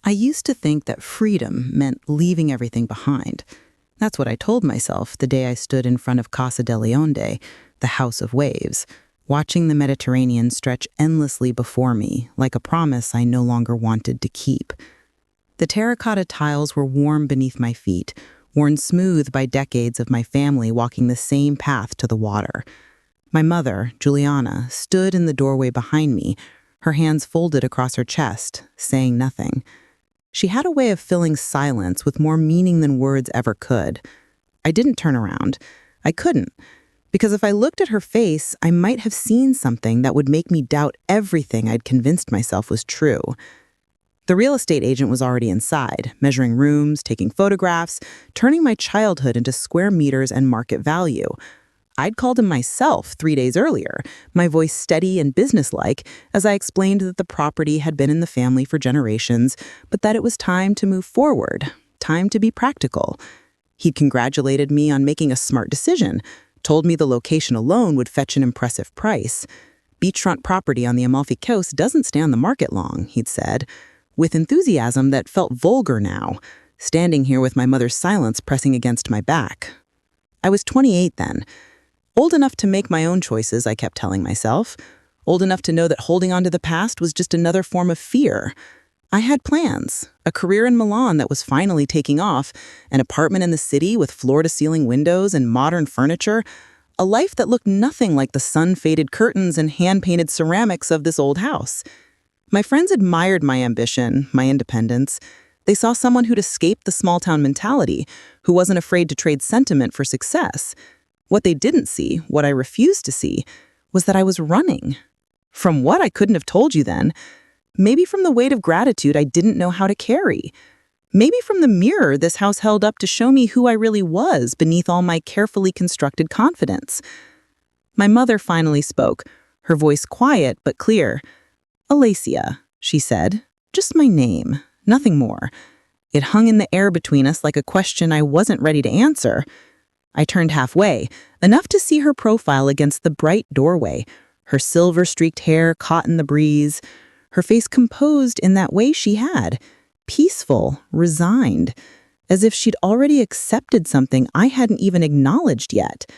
I used to think that freedom meant leaving everything behind. That's what I told myself the day I stood in front of Casa de Leonde, the House of Waves, watching the Mediterranean stretch endlessly before me, like a promise I no longer wanted to keep. The terracotta tiles were warm beneath my feet, worn smooth by decades of my family walking the same path to the water. My mother, Juliana, stood in the doorway behind me, her hands folded across her chest, saying nothing. She had a way of filling silence with more meaning than words ever could. I didn't turn around. I couldn't, because if I looked at her face, I might have seen something that would make me doubt everything I'd convinced myself was true. The real estate agent was already inside, measuring rooms, taking photographs, turning my childhood into square meters and market value. I'd called him myself 3 days earlier, my voice steady and businesslike, as I explained that the property had been in the family for generations, but that it was time to move forward, time to be practical. He'd congratulated me on making a smart decision, told me the location alone would fetch an impressive price. Beachfront property on the Amalfi Coast doesn't stay on the market long, he'd said, with enthusiasm that felt vulgar now, standing here with my mother's silence pressing against my back. I was 28 then. Old enough to make my own choices, I kept telling myself. Old enough to know that holding on to the past was just another form of fear. I had plans, a career in Milan that was finally taking off, an apartment in the city with floor-to-ceiling windows and modern furniture, a life that looked nothing like the sun-faded curtains and hand-painted ceramics of this old house. My friends admired my ambition, my independence. They saw someone who'd escaped the small-town mentality, who wasn't afraid to trade sentiment for success. What they didn't see, what I refused to see, was that I was running. From what I couldn't have told you then. Maybe from the weight of gratitude I didn't know how to carry. Maybe from the mirror this house held up to show me who I really was beneath all my carefully constructed confidence. My mother finally spoke, her voice quiet but clear. "Alacia," she said, "just my name, nothing more." It hung in the air between us like a question I wasn't ready to answer. I turned halfway, enough to see her profile against the bright doorway, her silver-streaked hair caught in the breeze, her face composed in that way she had, peaceful, resigned, as if she'd already accepted something I hadn't even acknowledged yet.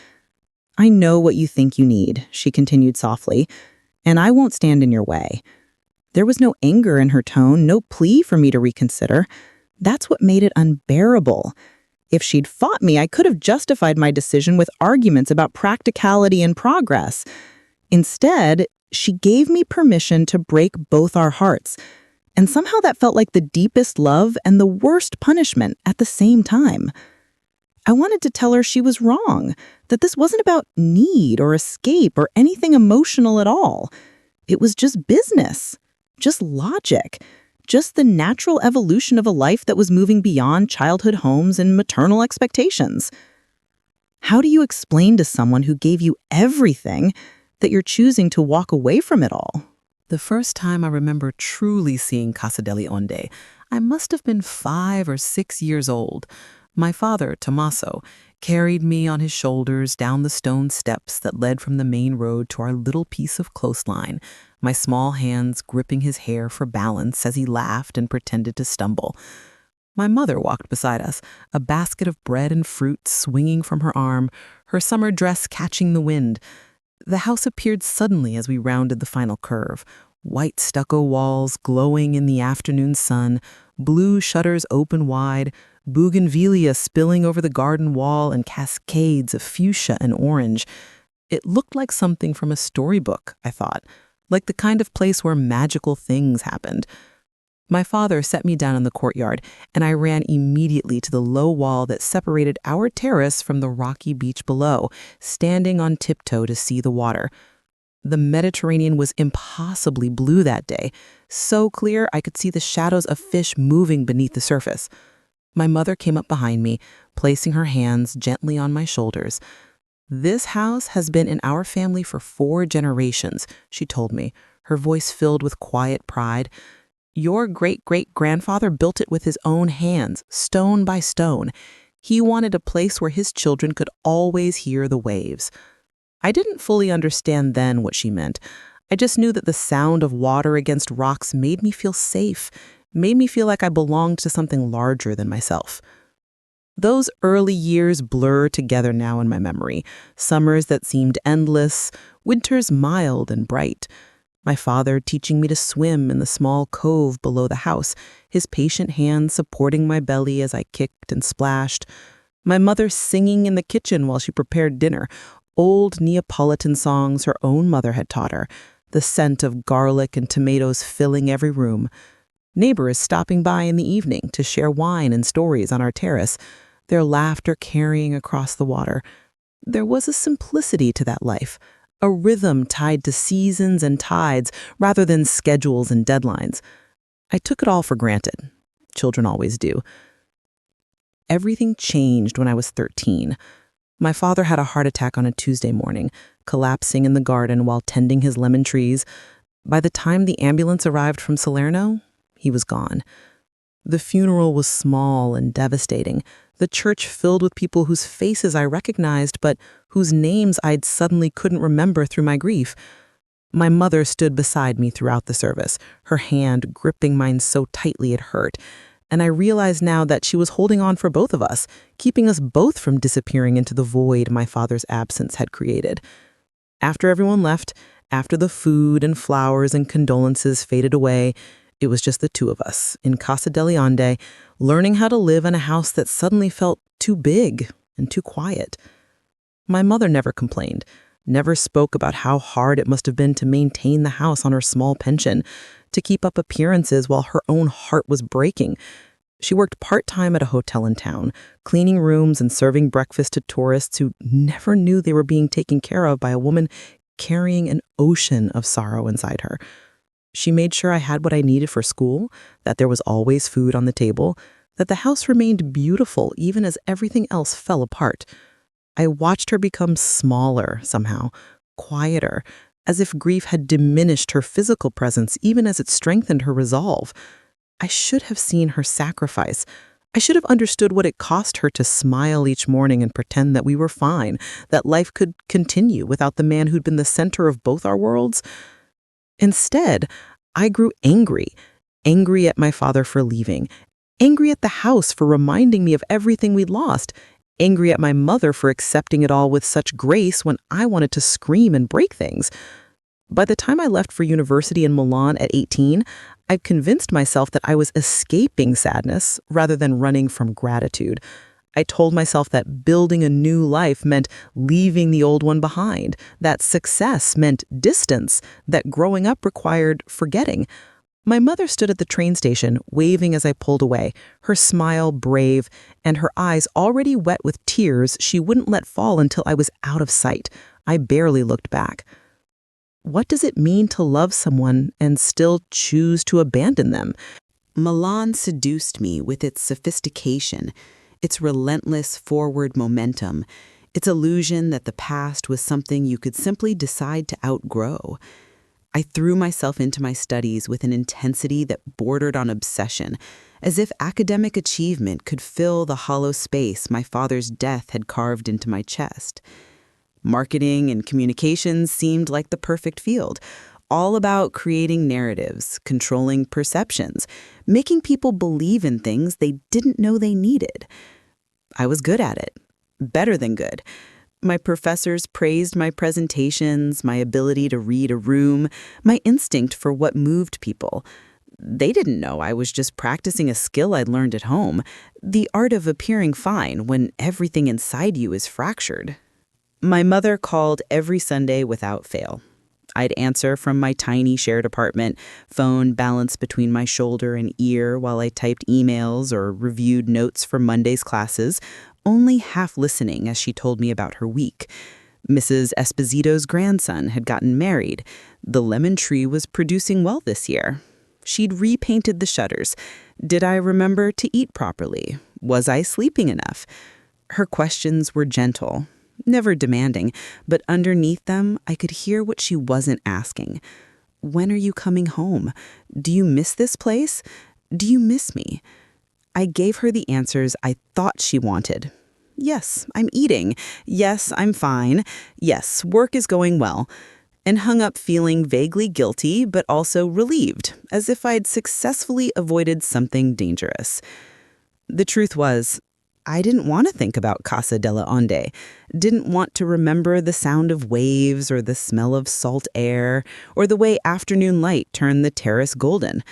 "I know what you think you need," she continued softly, "and I won't stand in your way." There was no anger in her tone, no plea for me to reconsider. That's what made it unbearable. If she'd fought me, I could have justified my decision with arguments about practicality and progress. Instead, she gave me permission to break both our hearts, and somehow that felt like the deepest love and the worst punishment at the same time. I wanted to tell her she was wrong, that this wasn't about need or escape or anything emotional at all. It was just business, just logic. Just the natural evolution of a life that was moving beyond childhood homes and maternal expectations. How do you explain to someone who gave you everything that you're choosing to walk away from it all? The first time I remember truly seeing Casa de Leonde, I must have been 5 or 6 years old. My father, Tommaso, carried me on his shoulders down the stone steps that led from the main road to our little piece of coastline, my small hands gripping his hair for balance as he laughed and pretended to stumble. My mother walked beside us, a basket of bread and fruit swinging from her arm, her summer dress catching the wind. The house appeared suddenly as we rounded the final curve. White stucco walls glowing in the afternoon sun, blue shutters open wide, bougainvillea spilling over the garden wall and cascades of fuchsia and orange. It looked like something from a storybook, I thought, like the kind of place where magical things happened. My father set me down in the courtyard, and I ran immediately to the low wall that separated our terrace from the rocky beach below, standing on tiptoe to see the water. The Mediterranean was impossibly blue that day, so clear I could see the shadows of fish moving beneath the surface. My mother came up behind me, placing her hands gently on my shoulders. "This house has been in our family for 4 generations," she told me, her voice filled with quiet pride. "Your great-great-grandfather built it with his own hands, stone by stone. He wanted a place where his children could always hear the waves." I didn't fully understand then what she meant. I just knew that the sound of water against rocks made me feel safe, made me feel like I belonged to something larger than myself. Those early years blur together now in my memory. Summers that seemed endless, winters mild and bright. My father teaching me to swim in the small cove below the house, his patient hands supporting my belly as I kicked and splashed. My mother singing in the kitchen while she prepared dinner, old Neapolitan songs her own mother had taught her, the scent of garlic and tomatoes filling every room. Neighbors stopping by in the evening to share wine and stories on our terrace, their laughter carrying across the water. There was a simplicity to that life, a rhythm tied to seasons and tides rather than schedules and deadlines. I took it all for granted. Children always do. Everything changed when I was 13. My father had a heart attack on a Tuesday morning, collapsing in the garden while tending his lemon trees. By the time the ambulance arrived from Salerno, he was gone. The funeral was small and devastating, the church filled with people whose faces I recognized but whose names I'd suddenly couldn't remember through my grief. My mother stood beside me throughout the service, her hand gripping mine so tightly it hurt, and I realized now that she was holding on for both of us, keeping us both from disappearing into the void my father's absence had created. After everyone left, after the food and flowers and condolences faded away, it was just the two of us, in Casa delle Onde, learning how to live in a house that suddenly felt too big and too quiet. My mother never complained, never spoke about how hard it must have been to maintain the house on her small pension, to keep up appearances while her own heart was breaking. She worked part-time at a hotel in town, cleaning rooms and serving breakfast to tourists who never knew they were being taken care of by a woman carrying an ocean of sorrow inside her. She made sure I had what I needed for school, that there was always food on the table, that the house remained beautiful even as everything else fell apart. I watched her become smaller somehow, quieter, as if grief had diminished her physical presence even as it strengthened her resolve. I should have seen her sacrifice. I should have understood what it cost her to smile each morning and pretend that we were fine, that life could continue without the man who'd been the center of both our worlds. Instead, I grew angry at my father for leaving, angry at the house for reminding me of everything we'd lost, angry at my mother for accepting it all with such grace when I wanted to scream and break things. By the time I left for university in Milan at 18, I'd convinced myself that I was escaping sadness rather than running from gratitude. I told myself that building a new life meant leaving the old one behind, that success meant distance, that growing up required forgetting. My mother stood at the train station, waving as I pulled away, her smile brave, and her eyes already wet with tears she wouldn't let fall until I was out of sight. I barely looked back. What does it mean to love someone and still choose to abandon them? Milan seduced me with its sophistication, its relentless forward momentum, its illusion that the past was something you could simply decide to outgrow. I threw myself into my studies with an intensity that bordered on obsession, as if academic achievement could fill the hollow space my father's death had carved into my chest. Marketing and communications seemed like the perfect field, all about creating narratives, controlling perceptions, making people believe in things they didn't know they needed. I was good at it, better than good. My professors praised my presentations, my ability to read a room, my instinct for what moved people. They didn't know I was just practicing a skill I'd learned at home, the art of appearing fine when everything inside you is fractured. My mother called every Sunday without fail. I'd answer from my tiny shared apartment, phone balanced between my shoulder and ear while I typed emails or reviewed notes for Monday's classes, only half listening as she told me about her week. Mrs. Esposito's grandson had gotten married. The lemon tree was producing well this year. She'd repainted the shutters. Did I remember to eat properly? Was I sleeping enough? Her questions were gentle, never demanding, but underneath them, I could hear what she wasn't asking. When are you coming home? Do you miss this place? Do you miss me? I gave her the answers I thought she wanted. Yes, I'm eating. Yes, I'm fine. Yes, work is going well. and hung up feeling vaguely guilty but also relieved, as if I'd successfully avoided something dangerous. The truth was, I didn't want to think about Casa de la Onde, didn't want to remember the sound of waves or the smell of salt air or the way afternoon light turned the terrace golden.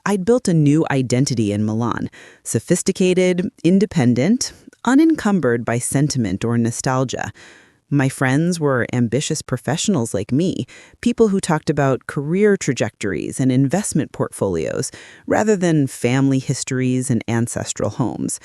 I'd built a new identity in Milan, sophisticated, independent, unencumbered by sentiment or nostalgia. My friends were ambitious professionals like me, people who talked about career trajectories and investment portfolios, rather than family histories and ancestral homes.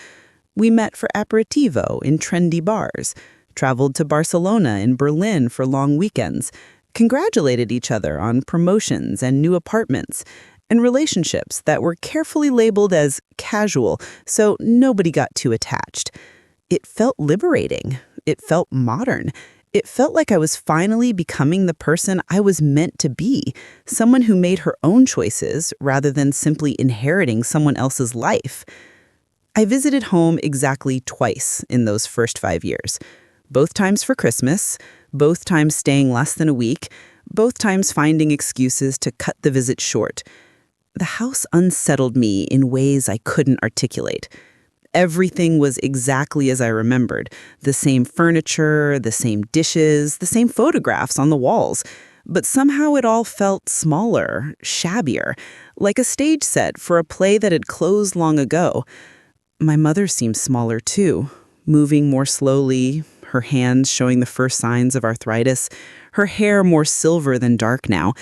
We met for aperitivo in trendy bars, traveled to Barcelona and Berlin for long weekends, congratulated each other on promotions and new apartments, and relationships that were carefully labeled as casual, so nobody got too attached. It felt liberating. It felt modern. It felt like I was finally becoming the person I was meant to be, someone who made her own choices rather than simply inheriting someone else's life. I visited home exactly twice in those first 5 years. Both times for Christmas, both times staying less than a week, both times finding excuses to cut the visit short. The house unsettled me in ways I couldn't articulate. Everything was exactly as I remembered. The same furniture, the same dishes, the same photographs on the walls. But somehow it all felt smaller, shabbier, like a stage set for a play that had closed long ago. My mother seemed smaller too, moving more slowly, her hands showing the first signs of arthritis, her hair more silver than dark now.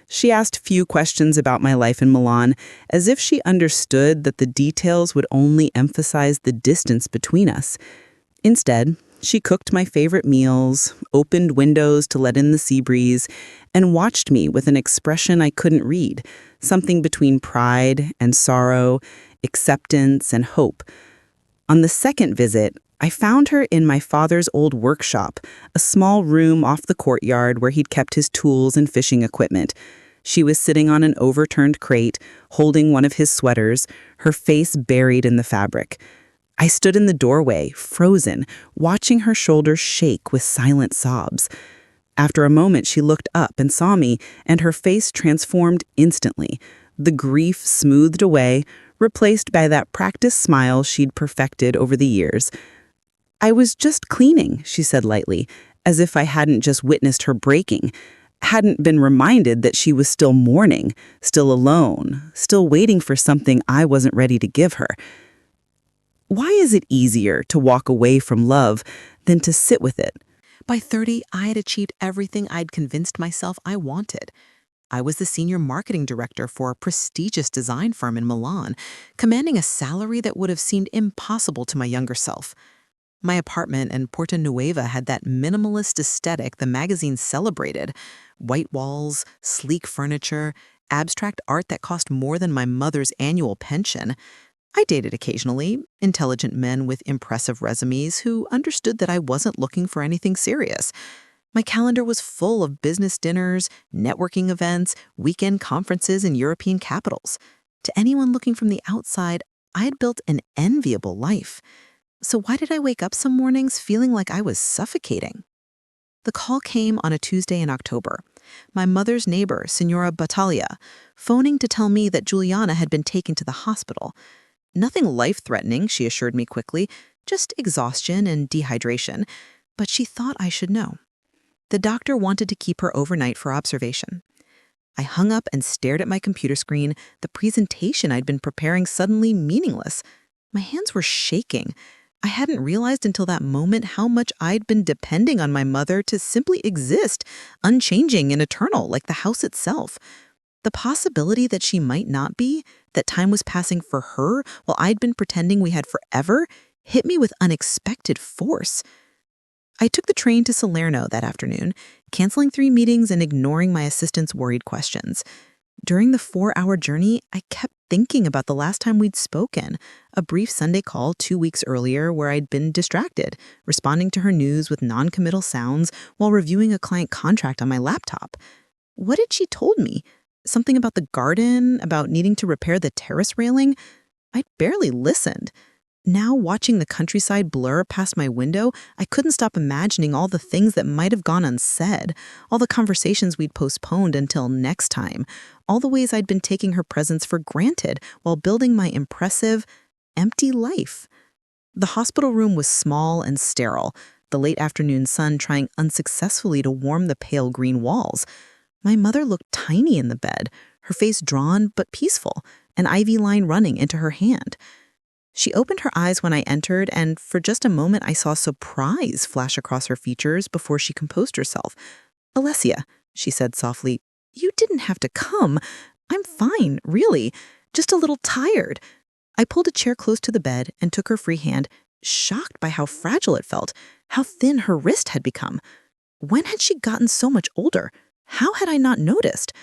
She asked few questions about my life in Milan, as if she understood that the details would only emphasize the distance between us. Instead, she cooked my favorite meals, opened windows to let in the sea breeze, and watched me with an expression I couldn't read, something between pride and sorrow, acceptance and hope. On the second visit, I found her in my father's old workshop, a small room off the courtyard where he'd kept his tools and fishing equipment. She was sitting on an overturned crate, holding one of his sweaters, her face buried in the fabric. I stood in the doorway, frozen, watching her shoulders shake with silent sobs. After a moment, she looked up and saw me, and her face transformed instantly. The grief smoothed away, replaced by that practiced smile she'd perfected over the years. "I was just cleaning," she said lightly, as if I hadn't just witnessed her breaking, hadn't been reminded that she was still mourning, still alone, still waiting for something I wasn't ready to give her. Why is it easier to walk away from love than to sit with it? By 30, I had achieved everything I'd convinced myself I wanted. I was the senior marketing director for a prestigious design firm in Milan, commanding a salary that would have seemed impossible to my younger self. My apartment in Porta Nueva had that minimalist aesthetic the magazine celebrated: white walls, sleek furniture, abstract art that cost more than my mother's annual pension. I dated occasionally, intelligent men with impressive resumes who understood that I wasn't looking for anything serious. My calendar was full of business dinners, networking events, weekend conferences in European capitals. To anyone looking from the outside, I had built an enviable life. So why did I wake up some mornings feeling like I was suffocating? The call came on a Tuesday in October. My mother's neighbor, Signora Battaglia, phoning to tell me that Juliana had been taken to the hospital. Nothing life-threatening, she assured me quickly, just exhaustion and dehydration, but she thought I should know. The doctor wanted to keep her overnight for observation. I hung up and stared at my computer screen, the presentation I'd been preparing suddenly meaningless. My hands were shaking. I hadn't realized until that moment how much I'd been depending on my mother to simply exist, unchanging and eternal like the house itself. The possibility that she might not be, that time was passing for her while I'd been pretending we had forever, hit me with unexpected force. I took the train to Salerno that afternoon, canceling 3 meetings and ignoring my assistant's worried questions. During the 4-hour journey, I kept thinking about the last time we'd spoken, a brief Sunday call 2 weeks earlier where I'd been distracted, responding to her news with non-committal sounds while reviewing a client contract on my laptop. What had she told me? Something about the garden, about needing to repair the terrace railing? I'd barely listened. Now, watching the countryside blur past my window, I couldn't stop imagining all the things that might have gone unsaid, all the conversations we'd postponed until next time, all the ways I'd been taking her presence for granted while building my impressive, empty life. The hospital room was small and sterile, the late afternoon sun trying unsuccessfully to warm the pale green walls. My mother looked tiny in the bed, her face drawn but peaceful, an IV line running into her hand. She opened her eyes when I entered, and for just a moment I saw surprise flash across her features before she composed herself. "Alessia," she said softly, "you didn't have to come. I'm fine, really. Just a little tired." I pulled a chair close to the bed and took her free hand, shocked by how fragile it felt, how thin her wrist had become. When had she gotten so much older? How had I not noticed?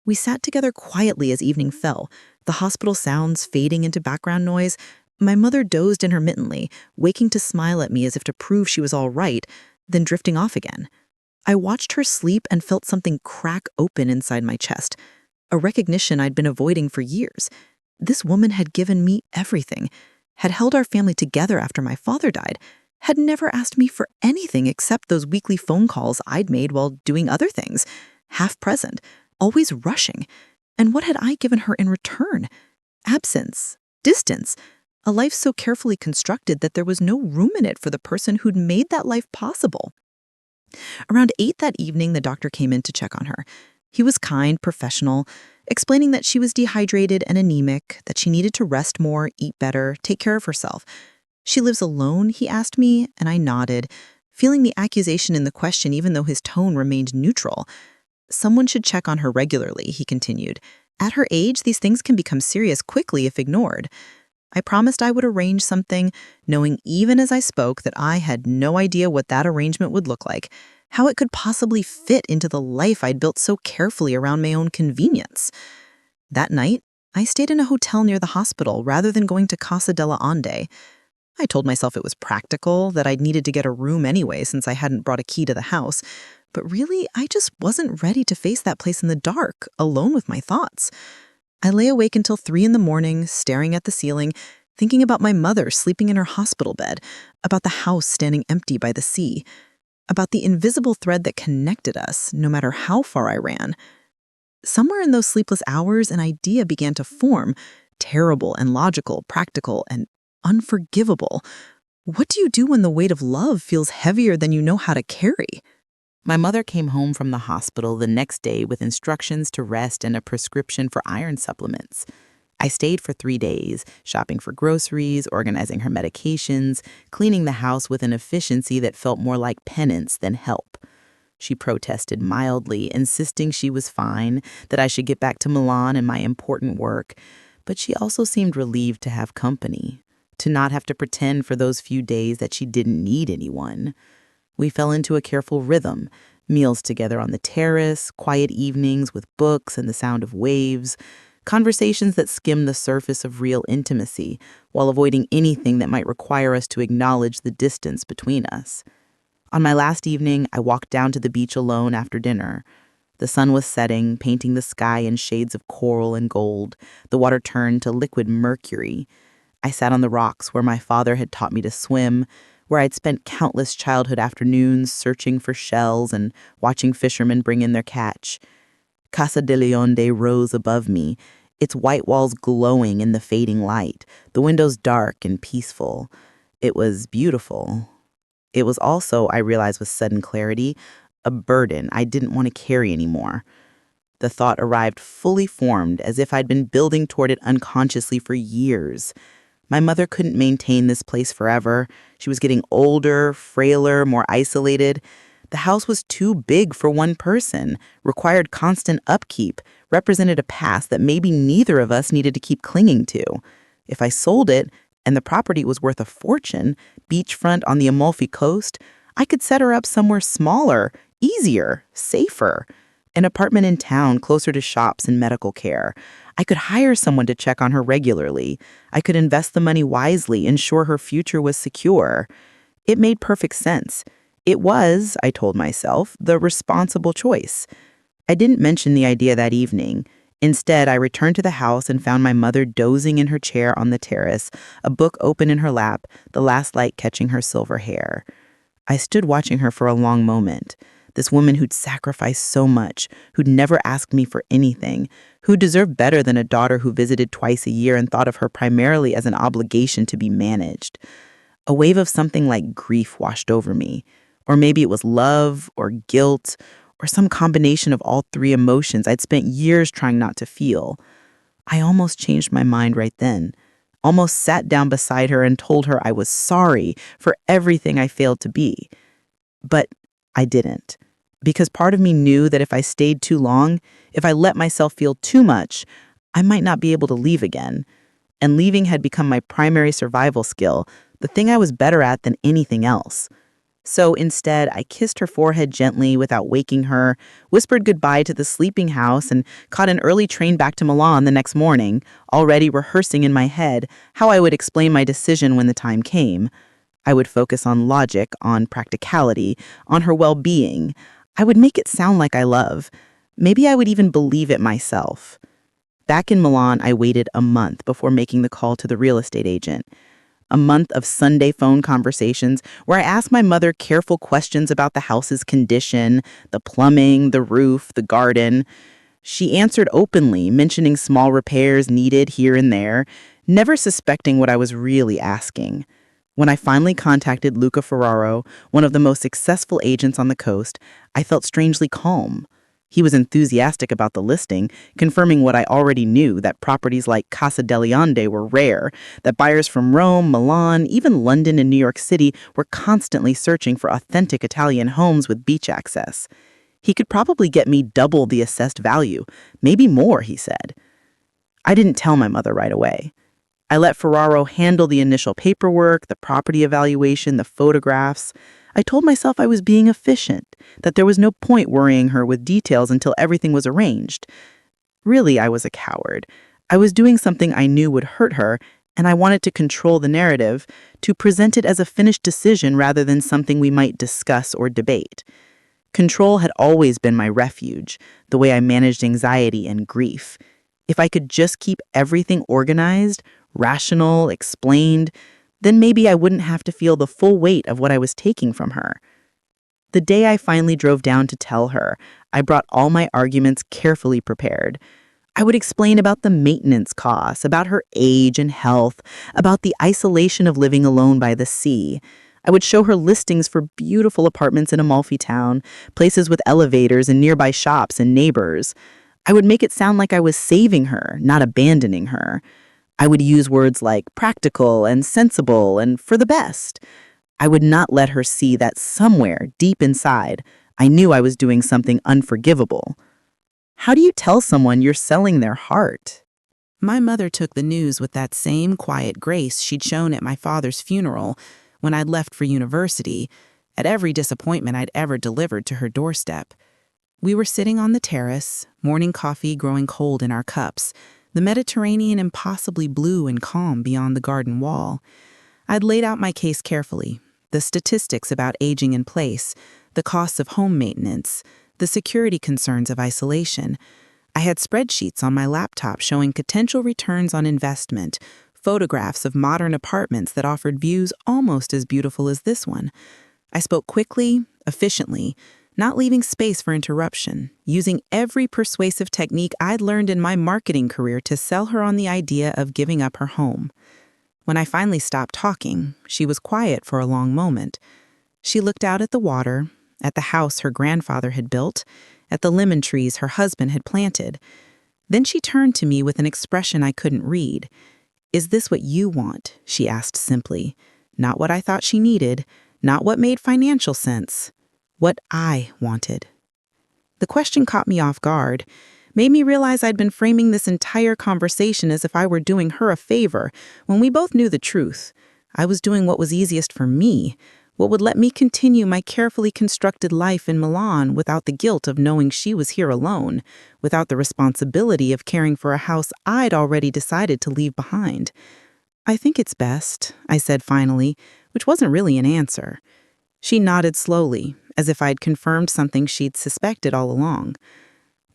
We sat together quietly as evening fell, the hospital sounds fading into background noise. My mother dozed intermittently, waking to smile at me as if to prove she was all right, then drifting off again. I watched her sleep and felt something crack open inside my chest, a recognition I'd been avoiding for years. This woman had given me everything, had held our family together after my father died, had never asked me for anything except those weekly phone calls I'd made while doing other things, half present, always rushing. And what had I given her in return? Absence, distance, a life so carefully constructed that there was no room in it for the person who'd made that life possible. Around 8 that evening, the doctor came in to check on her. He was kind, professional, explaining that she was dehydrated and anemic, that she needed to rest more, eat better, take care of herself. "She lives alone?" he asked me, and I nodded, feeling the accusation in the question even though his tone remained neutral. "Someone should check on her regularly," he continued. "At her age, these things can become serious quickly if ignored." I promised I would arrange something, knowing even as I spoke that I had no idea what that arrangement would look like, how it could possibly fit into the life I'd built so carefully around my own convenience. That night, I stayed in a hotel near the hospital rather than going to Casa della Onde. I told myself it was practical, that I'd needed to get a room anyway since I hadn't brought a key to the house, but really, I just wasn't ready to face that place in the dark, alone with my thoughts. I lay awake until 3 in the morning, staring at the ceiling, thinking about my mother sleeping in her hospital bed, about the house standing empty by the sea, about the invisible thread that connected us, no matter how far I ran. Somewhere in those sleepless hours, an idea began to form, terrible and logical, practical and unforgivable. What do you do when the weight of love feels heavier than you know how to carry? My mother came home from the hospital the next day with instructions to rest and a prescription for iron supplements. I stayed for 3 days, shopping for groceries, organizing her medications, cleaning the house with an efficiency that felt more like penance than help. She protested mildly, insisting she was fine, that I should get back to Milan and my important work, but she also seemed relieved to have company, to not have to pretend for those few days that she didn't need anyone. We fell into a careful rhythm, meals together on the terrace, quiet evenings with books and the sound of waves, conversations that skimmed the surface of real intimacy while avoiding anything that might require us to acknowledge the distance between us. On my last evening, I walked down to the beach alone after dinner. The sun was setting, painting the sky in shades of coral and gold. The water turned to liquid mercury. I sat on the rocks where my father had taught me to swim, where I'd spent countless childhood afternoons searching for shells and watching fishermen bring in their catch. Casa de Leonde rose above me, its white walls glowing in the fading light, the windows dark and peaceful. It was beautiful. It was also, I realized with sudden clarity, a burden I didn't want to carry anymore. The thought arrived fully formed, as if I'd been building toward it unconsciously for years. My mother couldn't maintain this place forever. She was getting older, frailer, more isolated. The house was too big for one person, required constant upkeep, represented a past that maybe neither of us needed to keep clinging to. If I sold it, and the property was worth a fortune, beachfront on the Amalfi Coast, I could set her up somewhere smaller, easier, safer. An apartment in town closer to shops and medical care. I could hire someone to check on her regularly. I could invest the money wisely, ensure her future was secure. It made perfect sense. It was, I told myself, the responsible choice. I didn't mention the idea that evening. Instead, I returned to the house and found my mother dozing in her chair on the terrace, a book open in her lap, the last light catching her silver hair. I stood watching her for a long moment. This woman who'd sacrificed so much, who'd never asked me for anything, who deserved better than a daughter who visited twice a year and thought of her primarily as an obligation to be managed. A wave of something like grief washed over me. Or maybe it was love or guilt or some combination of all three emotions I'd spent years trying not to feel. I almost changed my mind right then. Almost sat down beside her and told her I was sorry for everything I failed to be. But I didn't. Because part of me knew that if I stayed too long, if I let myself feel too much, I might not be able to leave again. And leaving had become my primary survival skill, the thing I was better at than anything else. So instead, I kissed her forehead gently without waking her, whispered goodbye to the sleeping house, and caught an early train back to Milan the next morning, already rehearsing in my head how I would explain my decision when the time came. I would focus on logic, on practicality, on her well-being. I would make it sound like I love. Maybe I would even believe it myself. Back in Milan, I waited a month before making the call to the real estate agent. A month of Sunday phone conversations where I asked my mother careful questions about the house's condition, the plumbing, the roof, the garden. She answered openly, mentioning small repairs needed here and there, never suspecting what I was really asking. When I finally contacted Luca Ferraro, one of the most successful agents on the coast, I felt strangely calm. He was enthusiastic about the listing, confirming what I already knew, that properties like Casa delle Onde were rare, that buyers from Rome, Milan, even London and New York City were constantly searching for authentic Italian homes with beach access. He could probably get me double the assessed value, maybe more, he said. I didn't tell my mother right away. I let Ferraro handle the initial paperwork, the property evaluation, the photographs. I told myself I was being efficient, that there was no point worrying her with details until everything was arranged. Really, I was a coward. I was doing something I knew would hurt her, and I wanted to control the narrative, to present it as a finished decision rather than something we might discuss or debate. Control had always been my refuge, the way I managed anxiety and grief. If I could just keep everything organized, rational, explained, then maybe I wouldn't have to feel the full weight of what I was taking from her. The day I finally drove down to tell her, I brought all my arguments carefully prepared. I would explain about the maintenance costs, about her age and health, about the isolation of living alone by the sea. I would show her listings for beautiful apartments in Amalfi Town, places with elevators and nearby shops and neighbors. I would make it sound like I was saving her, not abandoning her. I would use words like practical and sensible and for the best. I would not let her see that somewhere deep inside, I knew I was doing something unforgivable. How do you tell someone you're selling their heart? My mother took the news with that same quiet grace she'd shown at my father's funeral when I'd left for university, at every disappointment I'd ever delivered to her doorstep. We were sitting on the terrace, morning coffee growing cold in our cups, the Mediterranean impossibly blue and calm beyond the garden wall. I'd laid out my case carefully, the statistics about aging in place, the costs of home maintenance, the security concerns of isolation. I had spreadsheets on my laptop showing potential returns on investment, photographs of modern apartments that offered views almost as beautiful as this one. I spoke quickly, efficiently, not leaving space for interruption, using every persuasive technique I'd learned in my marketing career to sell her on the idea of giving up her home. When I finally stopped talking, she was quiet for a long moment. She looked out at the water, at the house her grandfather had built, at the lemon trees her husband had planted. Then she turned to me with an expression I couldn't read. "Is this what you want?" she asked simply. Not what I thought she needed, not what made financial sense. What I wanted. The question caught me off guard, made me realize I'd been framing this entire conversation as if I were doing her a favor, when we both knew the truth. I was doing what was easiest for me, what would let me continue my carefully constructed life in Milan without the guilt of knowing she was here alone, without the responsibility of caring for a house I'd already decided to leave behind. "I think it's best," I said finally, which wasn't really an answer. She nodded slowly, as if I'd confirmed something she'd suspected all along.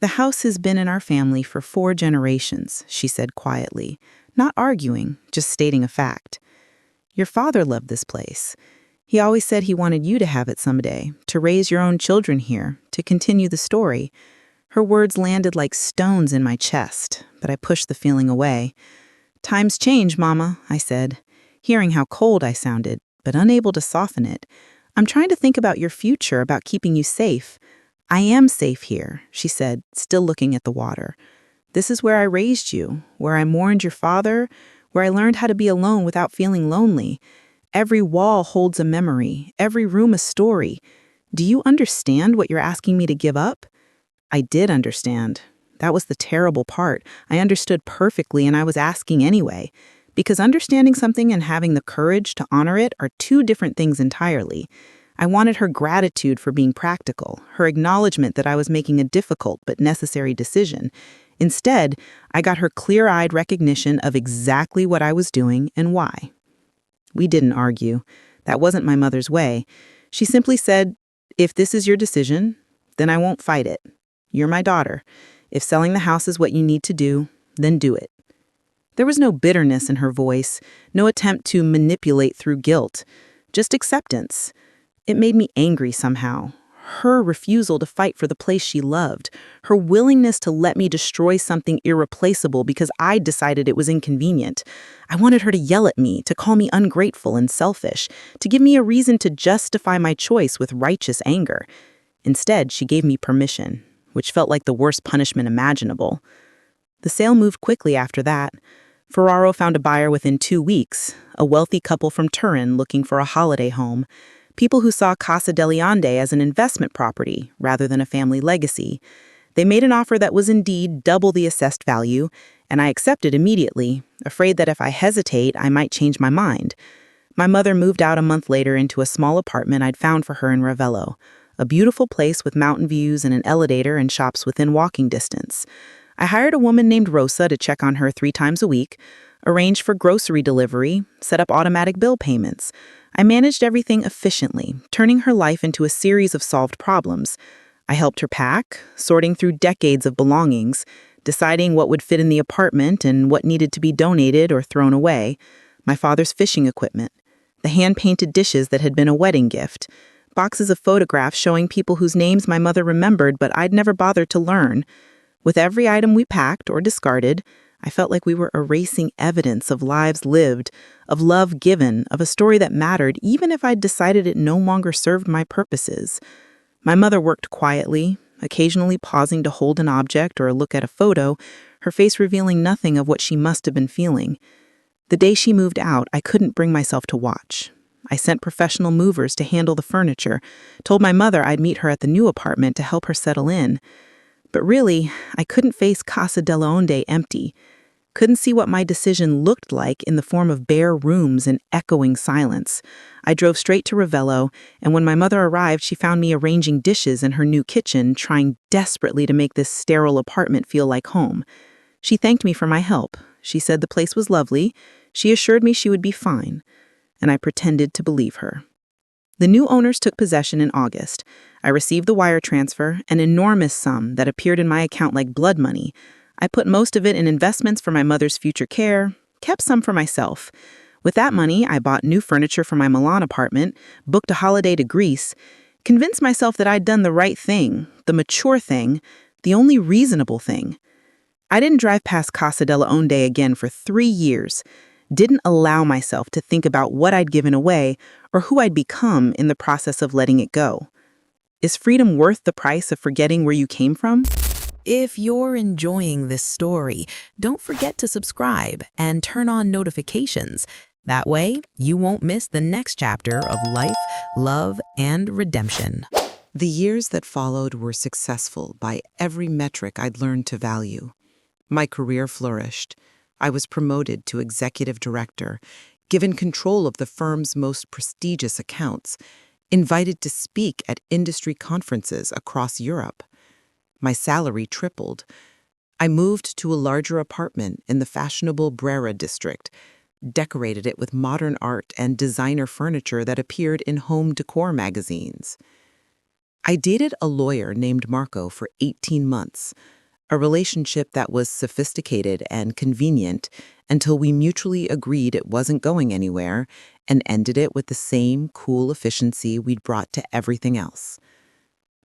"The house has been in our family for 4 generations," she said quietly, not arguing, just stating a fact. "Your father loved this place. He always said he wanted you to have it someday, to raise your own children here, to continue the story." Her words landed like stones in my chest, but I pushed the feeling away. "Times change, Mama," I said, hearing how cold I sounded, but unable to soften it. "I'm trying to think about your future, about keeping you safe." "I am safe here," she said, still looking at the water. "This is where I raised you, where I mourned your father, where I learned how to be alone without feeling lonely. Every wall holds a memory, every room a story. Do you understand what you're asking me to give up?" I did understand. That was the terrible part. I understood perfectly, and I was asking anyway. Because understanding something and having the courage to honor it are two different things entirely. I wanted her gratitude for being practical, her acknowledgement that I was making a difficult but necessary decision. Instead, I got her clear-eyed recognition of exactly what I was doing and why. We didn't argue. That wasn't my mother's way. She simply said, "If this is your decision, then I won't fight it. You're my daughter. If selling the house is what you need to do, then do it." There was no bitterness in her voice, no attempt to manipulate through guilt, just acceptance. It made me angry somehow. Her refusal to fight for the place she loved, her willingness to let me destroy something irreplaceable because I decided it was inconvenient. I wanted her to yell at me, to call me ungrateful and selfish, to give me a reason to justify my choice with righteous anger. Instead, she gave me permission, which felt like the worst punishment imaginable. The sale moved quickly after that. Ferraro found a buyer within 2 weeks, a wealthy couple from Turin looking for a holiday home, people who saw Casa delle Onde as an investment property rather than a family legacy. They made an offer that was indeed double the assessed value, and I accepted immediately, afraid that if I hesitate, I might change my mind. My mother moved out a month later into a small apartment I'd found for her in Ravello, a beautiful place with mountain views and an elevator and shops within walking distance. I hired a woman named Rosa to check on her 3 times a week, arranged for grocery delivery, set up automatic bill payments. I managed everything efficiently, turning her life into a series of solved problems. I helped her pack, sorting through decades of belongings, deciding what would fit in the apartment and what needed to be donated or thrown away. My father's fishing equipment, the hand-painted dishes that had been a wedding gift, boxes of photographs showing people whose names my mother remembered but I'd never bothered to learn. With every item we packed or discarded, I felt like we were erasing evidence of lives lived, of love given, of a story that mattered, even if I'd decided it no longer served my purposes. My mother worked quietly, occasionally pausing to hold an object or look at a photo, her face revealing nothing of what she must have been feeling. The day she moved out, I couldn't bring myself to watch. I sent professional movers to handle the furniture, told my mother I'd meet her at the new apartment to help her settle in. But really, I couldn't face Casa delle Onde empty. Couldn't see what my decision looked like in the form of bare rooms and echoing silence. I drove straight to Ravello, and when my mother arrived, she found me arranging dishes in her new kitchen, trying desperately to make this sterile apartment feel like home. She thanked me for my help. She said the place was lovely. She assured me she would be fine. And I pretended to believe her. The new owners took possession in August. I received the wire transfer, an enormous sum that appeared in my account like blood money. I put most of it in investments for my mother's future care, kept some for myself. With that money, I bought new furniture for my Milan apartment, booked a holiday to Greece, convinced myself that I'd done the right thing, the mature thing, the only reasonable thing. I didn't drive past Casa delle Onde again for 3 years. Didn't allow myself to think about what I'd given away or who I'd become in the process of letting it go. Is freedom worth the price of forgetting where you came from? If you're enjoying this story, don't forget to subscribe and turn on notifications. That way, you won't miss the next chapter of life, love, and redemption. The years that followed were successful by every metric I'd learned to value. My career flourished. I was promoted to executive director, given control of the firm's most prestigious accounts, invited to speak at industry conferences across Europe. My salary tripled. I moved to a larger apartment in the fashionable Brera district, decorated it with modern art and designer furniture that appeared in home decor magazines. I dated a lawyer named Marco for 18 months, a relationship that was sophisticated and convenient until we mutually agreed it wasn't going anywhere and ended it with the same cool efficiency we'd brought to everything else.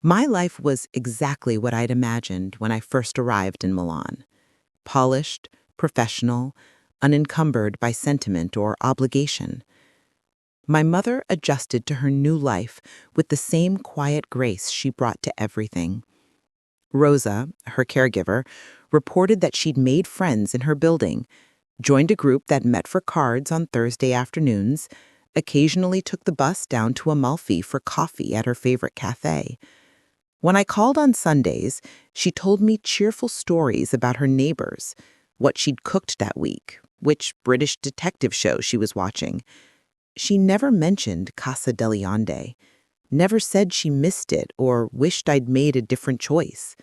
My life was exactly what I'd imagined when I first arrived in Milan: polished, professional, unencumbered by sentiment or obligation. My mother adjusted to her new life with the same quiet grace she brought to everything. Rosa, her caregiver, reported that she'd made friends in her building, joined a group that met for cards on Thursday afternoons, occasionally took the bus down to Amalfi for coffee at her favorite cafe. When I called on Sundays, she told me cheerful stories about her neighbors, what she'd cooked that week, which British detective show she was watching. She never mentioned Casa delle Onde, never said she missed it or wished I'd made a different choice,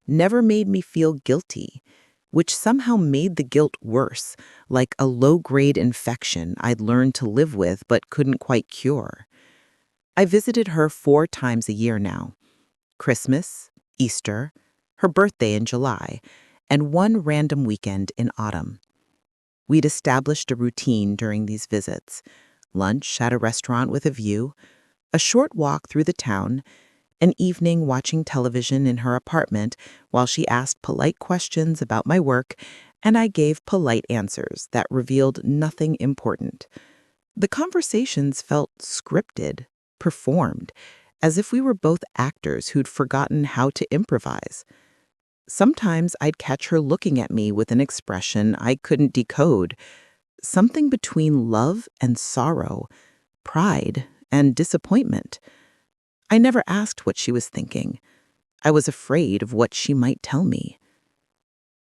never made me feel guilty, which somehow made the guilt worse, like a low-grade infection I'd learned to live with but couldn't quite cure. I visited her 4 times a year now: Christmas, Easter, her birthday in July, and one random weekend in autumn. We'd established a routine during these visits: lunch at a restaurant with a view, a short walk through the town, an evening watching television in her apartment while she asked polite questions about my work, and I gave polite answers that revealed nothing important. The conversations felt scripted, performed, as if we were both actors who'd forgotten how to improvise. Sometimes I'd catch her looking at me with an expression I couldn't decode, something between love and sorrow, pride and disappointment. I never asked what she was thinking. I was afraid of what she might tell me.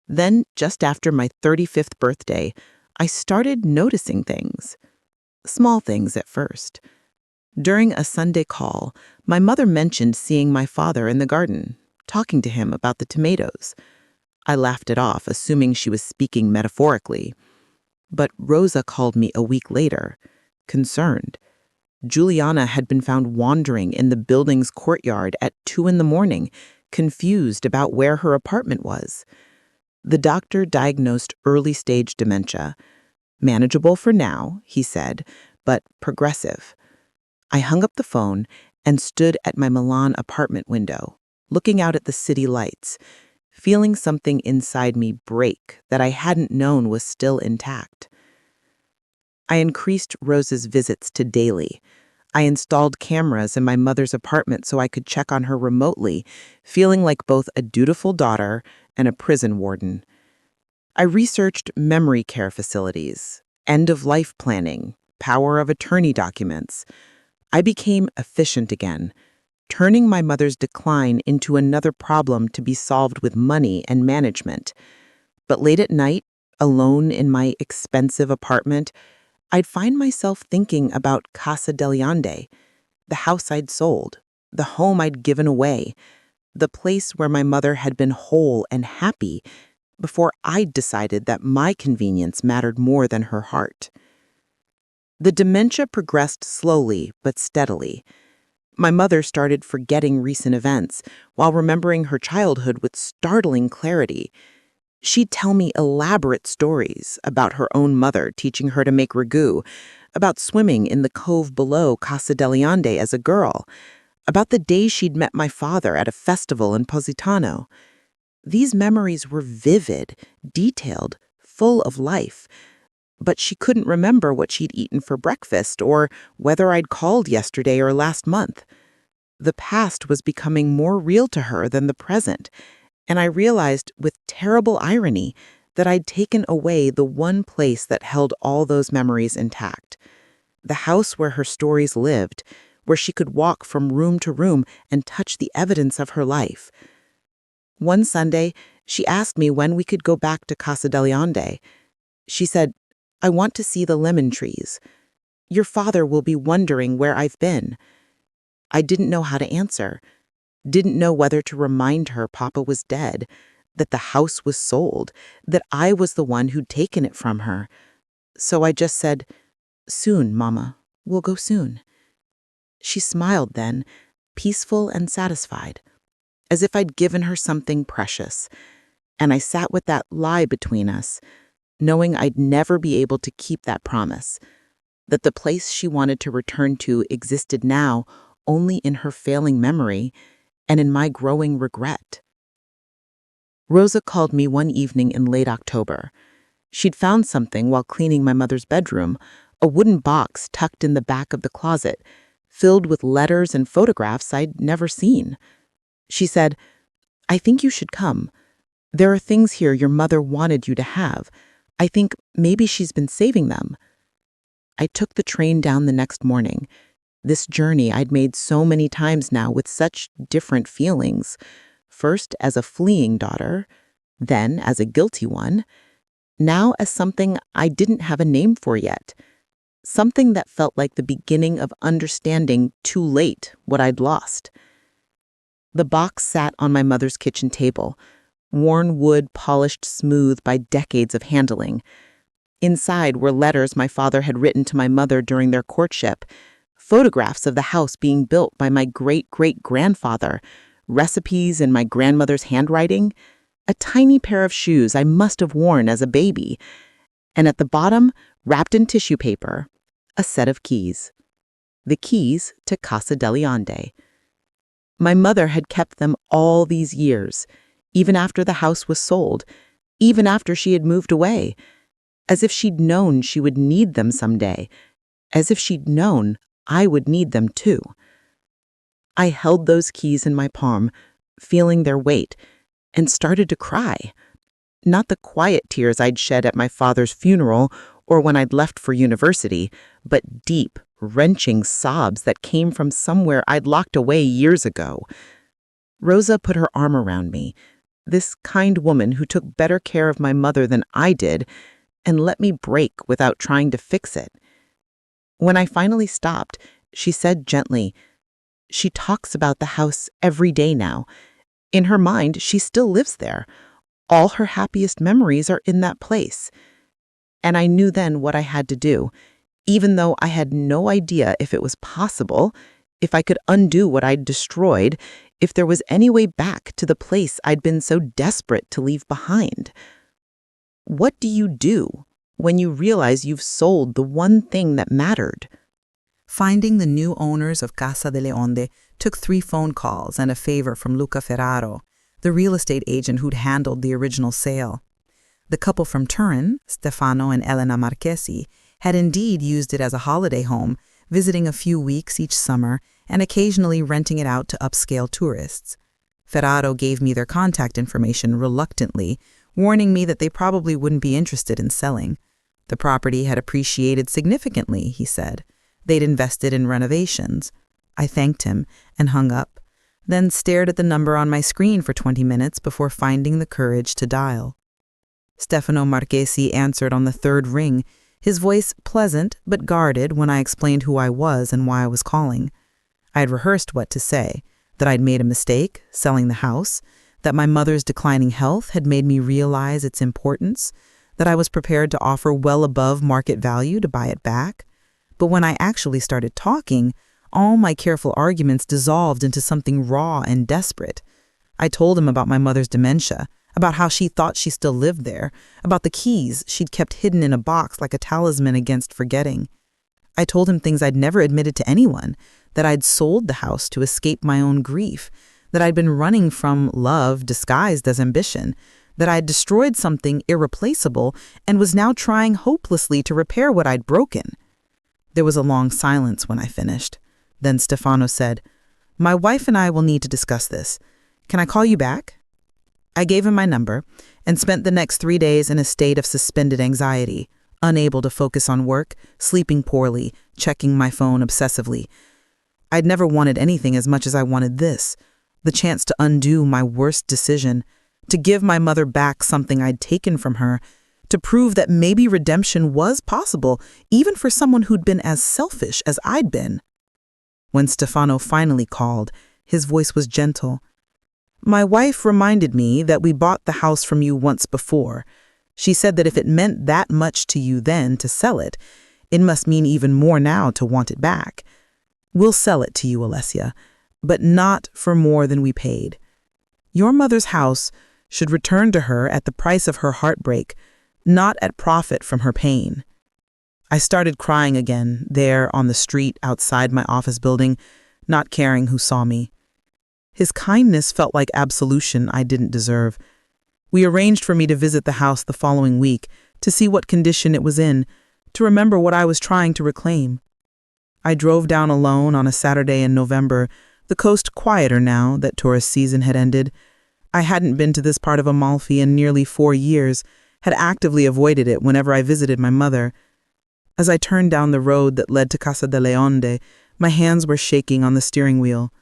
Then, just after my 35th birthday, I started noticing things. Small things at first. During a Sunday call, my mother mentioned seeing my father in the garden, talking to him about the tomatoes. I laughed it off, assuming she was speaking metaphorically. But Rosa called me a week later, concerned. Juliana had been found wandering in the building's courtyard at 2 in the morning, confused about where her apartment was. The doctor diagnosed early-stage dementia. Manageable for now, he said, but progressive. I hung up the phone and stood at my Milan apartment window, looking out at the city lights, feeling something inside me break that I hadn't known was still intact. I increased Rose's visits to daily. I installed cameras in my mother's apartment so I could check on her remotely, feeling like both a dutiful daughter and a prison warden. I researched memory care facilities, end-of-life planning, power of attorney documents. I became efficient again, turning my mother's decline into another problem to be solved with money and management. But late at night, alone in my expensive apartment, I'd find myself thinking about Casa delle Onde, the house I'd sold, the home I'd given away, the place where my mother had been whole and happy before I'd decided that my convenience mattered more than her heart. The dementia progressed slowly but steadily. My mother started forgetting recent events while remembering her childhood with startling clarity. She'd tell me elaborate stories about her own mother teaching her to make ragu, about swimming in the cove below Casa delle Onde as a girl, about the day she'd met my father at a festival in Positano. These memories were vivid, detailed, full of life, but she couldn't remember what she'd eaten for breakfast or whether I'd called yesterday or last month. The past was becoming more real to her than the present, and I realized with terrible irony that I'd taken away the one place that held all those memories intact. The house where her stories lived, where she could walk from room to room and touch the evidence of her life. One Sunday, she asked me when we could go back to Casa delle Onde. She said, "I want to see the lemon trees. Your father will be wondering where I've been." I didn't know how to answer. Didn't know whether to remind her Papa was dead, that the house was sold, that I was the one who'd taken it from her. So I just said, "Soon, Mama. We'll go soon." She smiled then, peaceful and satisfied, as if I'd given her something precious. And I sat with that lie between us, knowing I'd never be able to keep that promise, that the place she wanted to return to existed now only in her failing memory and in my growing regret. Rosa called me one evening in late October. She'd found something while cleaning my mother's bedroom, a wooden box tucked in the back of the closet, filled with letters and photographs I'd never seen. She said, "I think you should come. There are things here your mother wanted you to have. I think maybe she's been saving them." I took the train down the next morning. This journey I'd made so many times now with such different feelings. First as a fleeing daughter, then as a guilty one, now as something I didn't have a name for yet. Something that felt like the beginning of understanding too late what I'd lost. The box sat on my mother's kitchen table, worn wood polished smooth by decades of handling. Inside were letters my father had written to my mother during their courtship, photographs of the house being built by my great-great-grandfather, recipes in my grandmother's handwriting, a tiny pair of shoes I must have worn as a baby, and at the bottom, wrapped in tissue paper, a set of keys. The keys to Casa delle Onde. My mother had kept them all these years, even after the house was sold, even after she had moved away, as if she'd known she would need them someday, as if she'd known I would need them too. I held those keys in my palm, feeling their weight, and started to cry. Not the quiet tears I'd shed at my father's funeral or when I'd left for university, but deep, wrenching sobs that came from somewhere I'd locked away years ago. Rosa put her arm around me, this kind woman who took better care of my mother than I did, and let me break without trying to fix it. When I finally stopped, she said gently, "She talks about the house every day now. In her mind, she still lives there. All her happiest memories are in that place." And I knew then what I had to do, even though I had no idea if it was possible, if I could undo what I'd destroyed, if there was any way back to the place I'd been so desperate to leave behind. What do you do when you realize you've sold the one thing that mattered? Finding the new owners of Casa delle Onde took 3 phone calls and a favor from Luca Ferraro, the real estate agent who'd handled the original sale. The couple from Turin, Stefano and Elena Marchesi, had indeed used it as a holiday home, visiting a few weeks each summer and occasionally renting it out to upscale tourists. Ferraro gave me their contact information reluctantly, warning me that they probably wouldn't be interested in selling. The property had appreciated significantly, he said. They'd invested in renovations. I thanked him and hung up, then stared at the number on my screen for 20 minutes before finding the courage to dial. Stefano Marchesi answered on the 3rd ring, his voice pleasant but guarded when I explained who I was and why I was calling. I had rehearsed what to say, that I'd made a mistake selling the house, that my mother's declining health had made me realize its importance, that I was prepared to offer well above market value to buy it back. But when I actually started talking, all my careful arguments dissolved into something raw and desperate. I told him about my mother's dementia, about how she thought she still lived there, about the keys she'd kept hidden in a box like a talisman against forgetting. I told him things I'd never admitted to anyone, that I'd sold the house to escape my own grief, that I'd been running from love disguised as ambition, that I'd destroyed something irreplaceable and was now trying hopelessly to repair what I'd broken. There was a long silence when I finished. Then Stefano said, "My wife and I will need to discuss this. Can I call you back?" I gave him my number and spent the next 3 days in a state of suspended anxiety, unable to focus on work, sleeping poorly, checking my phone obsessively. I'd never wanted anything as much as I wanted this, the chance to undo my worst decision, to give my mother back something I'd taken from her, to prove that maybe redemption was possible, even for someone who'd been as selfish as I'd been. When Stefano finally called, his voice was gentle. "My wife reminded me that we bought the house from you once before. She said that if it meant that much to you then to sell it, it must mean even more now to want it back. We'll sell it to you, Alessia. but not for more than we paid. Your mother's house should return to her at the price of her heartbreak, not at profit from her pain. I started crying again, there on the street outside my office building, not caring who saw me. His kindness felt like absolution I didn't deserve. We arranged for me to visit the house the following week, to see what condition it was in, to remember what I was trying to reclaim. I drove down alone on a Saturday in November, the coast quieter now that tourist season had ended. I hadn't been to this part of Amalfi in nearly 4 years, had actively avoided it whenever I visited my mother. As I turned down the road that led to Casa de Leonde, my hands were shaking on the steering wheel.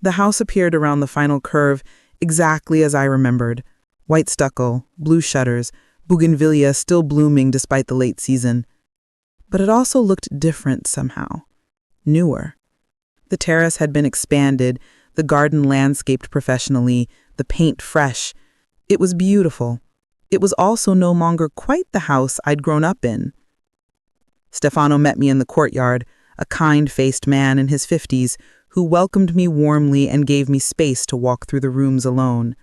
The house appeared around the final curve, exactly as I remembered. White stucco, blue shutters, bougainvillea still blooming despite the late season. But it also looked different somehow. Newer. The terrace had been expanded, the garden landscaped professionally, the paint fresh. It was beautiful. It was also no longer quite the house I'd grown up in. Stefano met me in the courtyard, a kind-faced man in his 50s who welcomed me warmly and gave me space to walk through the rooms alone.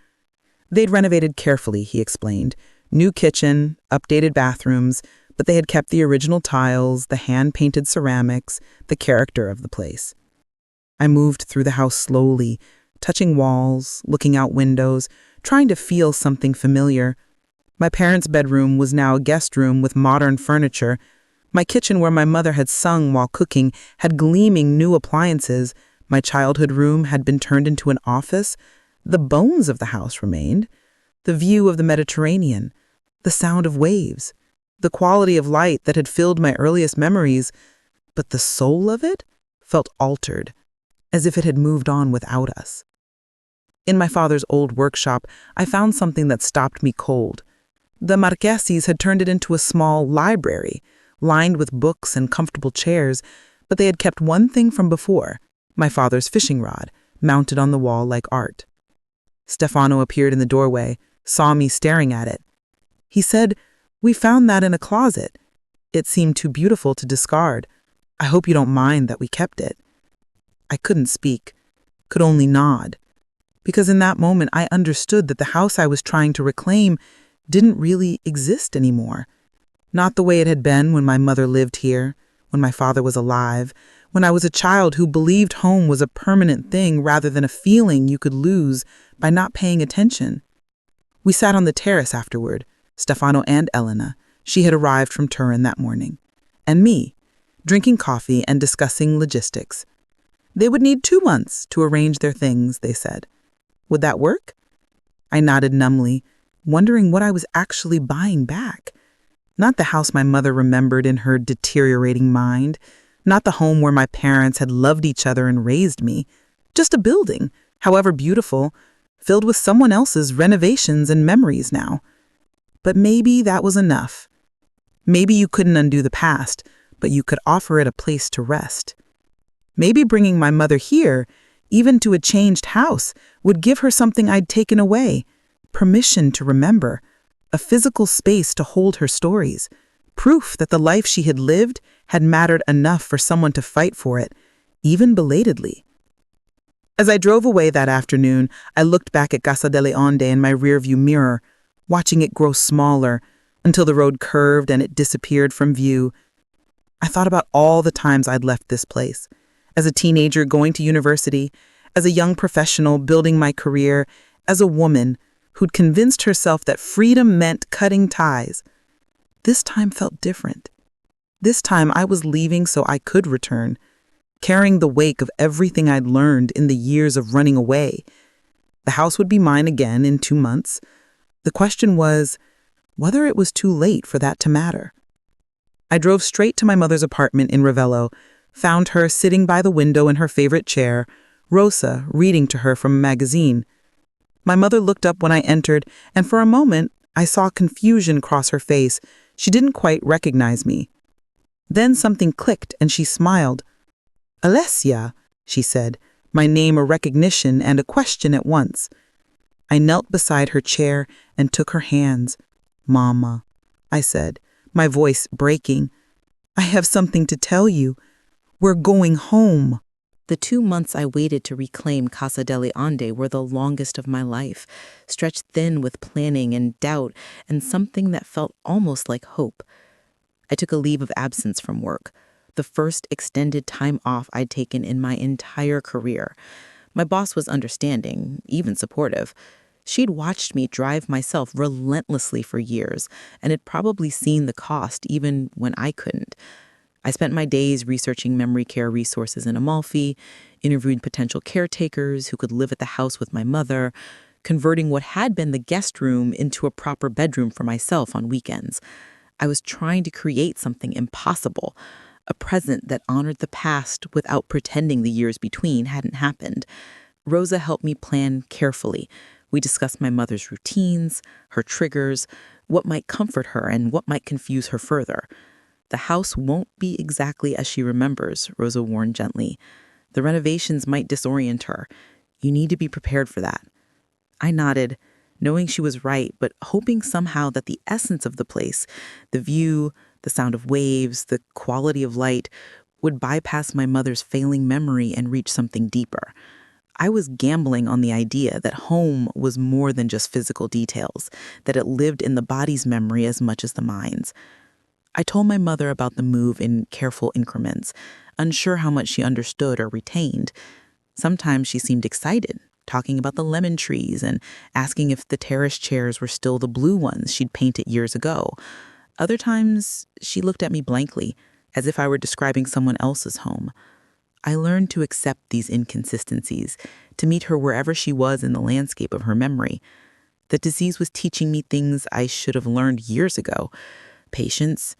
They'd renovated carefully, he explained. New kitchen, updated bathrooms, but they had kept the original tiles, the hand-painted ceramics, the character of the place. I moved through the house slowly, touching walls, looking out windows, trying to feel something familiar. My parents' bedroom was now a guest room with modern furniture. My kitchen, where my mother had sung while cooking, had gleaming new appliances. My childhood room had been turned into an office. The bones of the house remained. The view of the Mediterranean, the sound of waves, the quality of light that had filled my earliest memories, but the soul of it felt altered, as if it had moved on without us. In my father's old workshop, I found something that stopped me cold. The Marchesis had turned it into a small library, lined with books and comfortable chairs, but they had kept one thing from before, my father's fishing rod, mounted on the wall like art. Stefano appeared in the doorway, saw me staring at it. He said, "We found that in a closet. It seemed too beautiful to discard. I hope you don't mind that we kept it." I couldn't speak, could only nod, because in that moment I understood that the house I was trying to reclaim didn't really exist anymore. Not the way it had been when my mother lived here, when my father was alive, when I was a child who believed home was a permanent thing rather than a feeling you could lose by not paying attention. We sat on the terrace afterward, Stefano and Elena. She had arrived from Turin that morning. And me, drinking coffee and discussing logistics. They would need 2 months to arrange their things, they said. Would that work? I nodded numbly, wondering what I was actually buying back. Not the house my mother remembered in her deteriorating mind, not the home where my parents had loved each other and raised me, just a building, however beautiful, filled with someone else's renovations and memories now. But maybe that was enough. Maybe you couldn't undo the past, but you could offer it a place to rest. Maybe bringing my mother here, even to a changed house, would give her something I'd taken away, permission to remember, a physical space to hold her stories, proof that the life she had lived had mattered enough for someone to fight for it, even belatedly. As I drove away that afternoon, I looked back at Casa de Leonde in my rearview mirror, watching it grow smaller until the road curved and it disappeared from view. I thought about all the times I'd left this place, as a teenager going to university, as a young professional building my career, as a woman who'd convinced herself that freedom meant cutting ties. This time felt different. This time I was leaving so I could return, carrying the wake of everything I'd learned in the years of running away. The house would be mine again in 2 months. The question was whether it was too late for that to matter. I drove straight to my mother's apartment in Ravello, found her sitting by the window in her favorite chair, Rosa reading to her from a magazine. My mother looked up when I entered, and for a moment I saw confusion cross her face. She didn't quite recognize me. Then something clicked and she smiled. "Alessia," she said, my name a recognition and a question at once. I knelt beside her chair and took her hands. "Mama," I said, my voice breaking. "I have something to tell you. We're going home." The 2 months I waited to reclaim Casa delle Onde were the longest of my life, stretched thin with planning and doubt and something that felt almost like hope. I took a leave of absence from work, the first extended time off I'd taken in my entire career. My boss was understanding, even supportive. She'd watched me drive myself relentlessly for years and had probably seen the cost even when I couldn't. I spent my days researching memory care resources in Amalfi, interviewing potential caretakers who could live at the house with my mother, converting what had been the guest room into a proper bedroom for myself on weekends. I was trying to create something impossible, a present that honored the past without pretending the years between hadn't happened. Rosa helped me plan carefully. We discussed my mother's routines, her triggers, what might comfort her and what might confuse her further. The house won't be exactly as she remembers, Rosa warned gently. The renovations might disorient her. You need to be prepared for that. I nodded, knowing she was right, but hoping somehow that the essence of the place, the view, the sound of waves, the quality of light, would bypass my mother's failing memory and reach something deeper. I was gambling on the idea that home was more than just physical details, that it lived in the body's memory as much as the mind's. I told my mother about the move in careful increments, unsure how much she understood or retained. Sometimes she seemed excited, talking about the lemon trees and asking if the terrace chairs were still the blue ones she'd painted years ago. Other times, she looked at me blankly, as if I were describing someone else's home. I learned to accept these inconsistencies, to meet her wherever she was in the landscape of her memory. The disease was teaching me things I should have learned years ago: patience,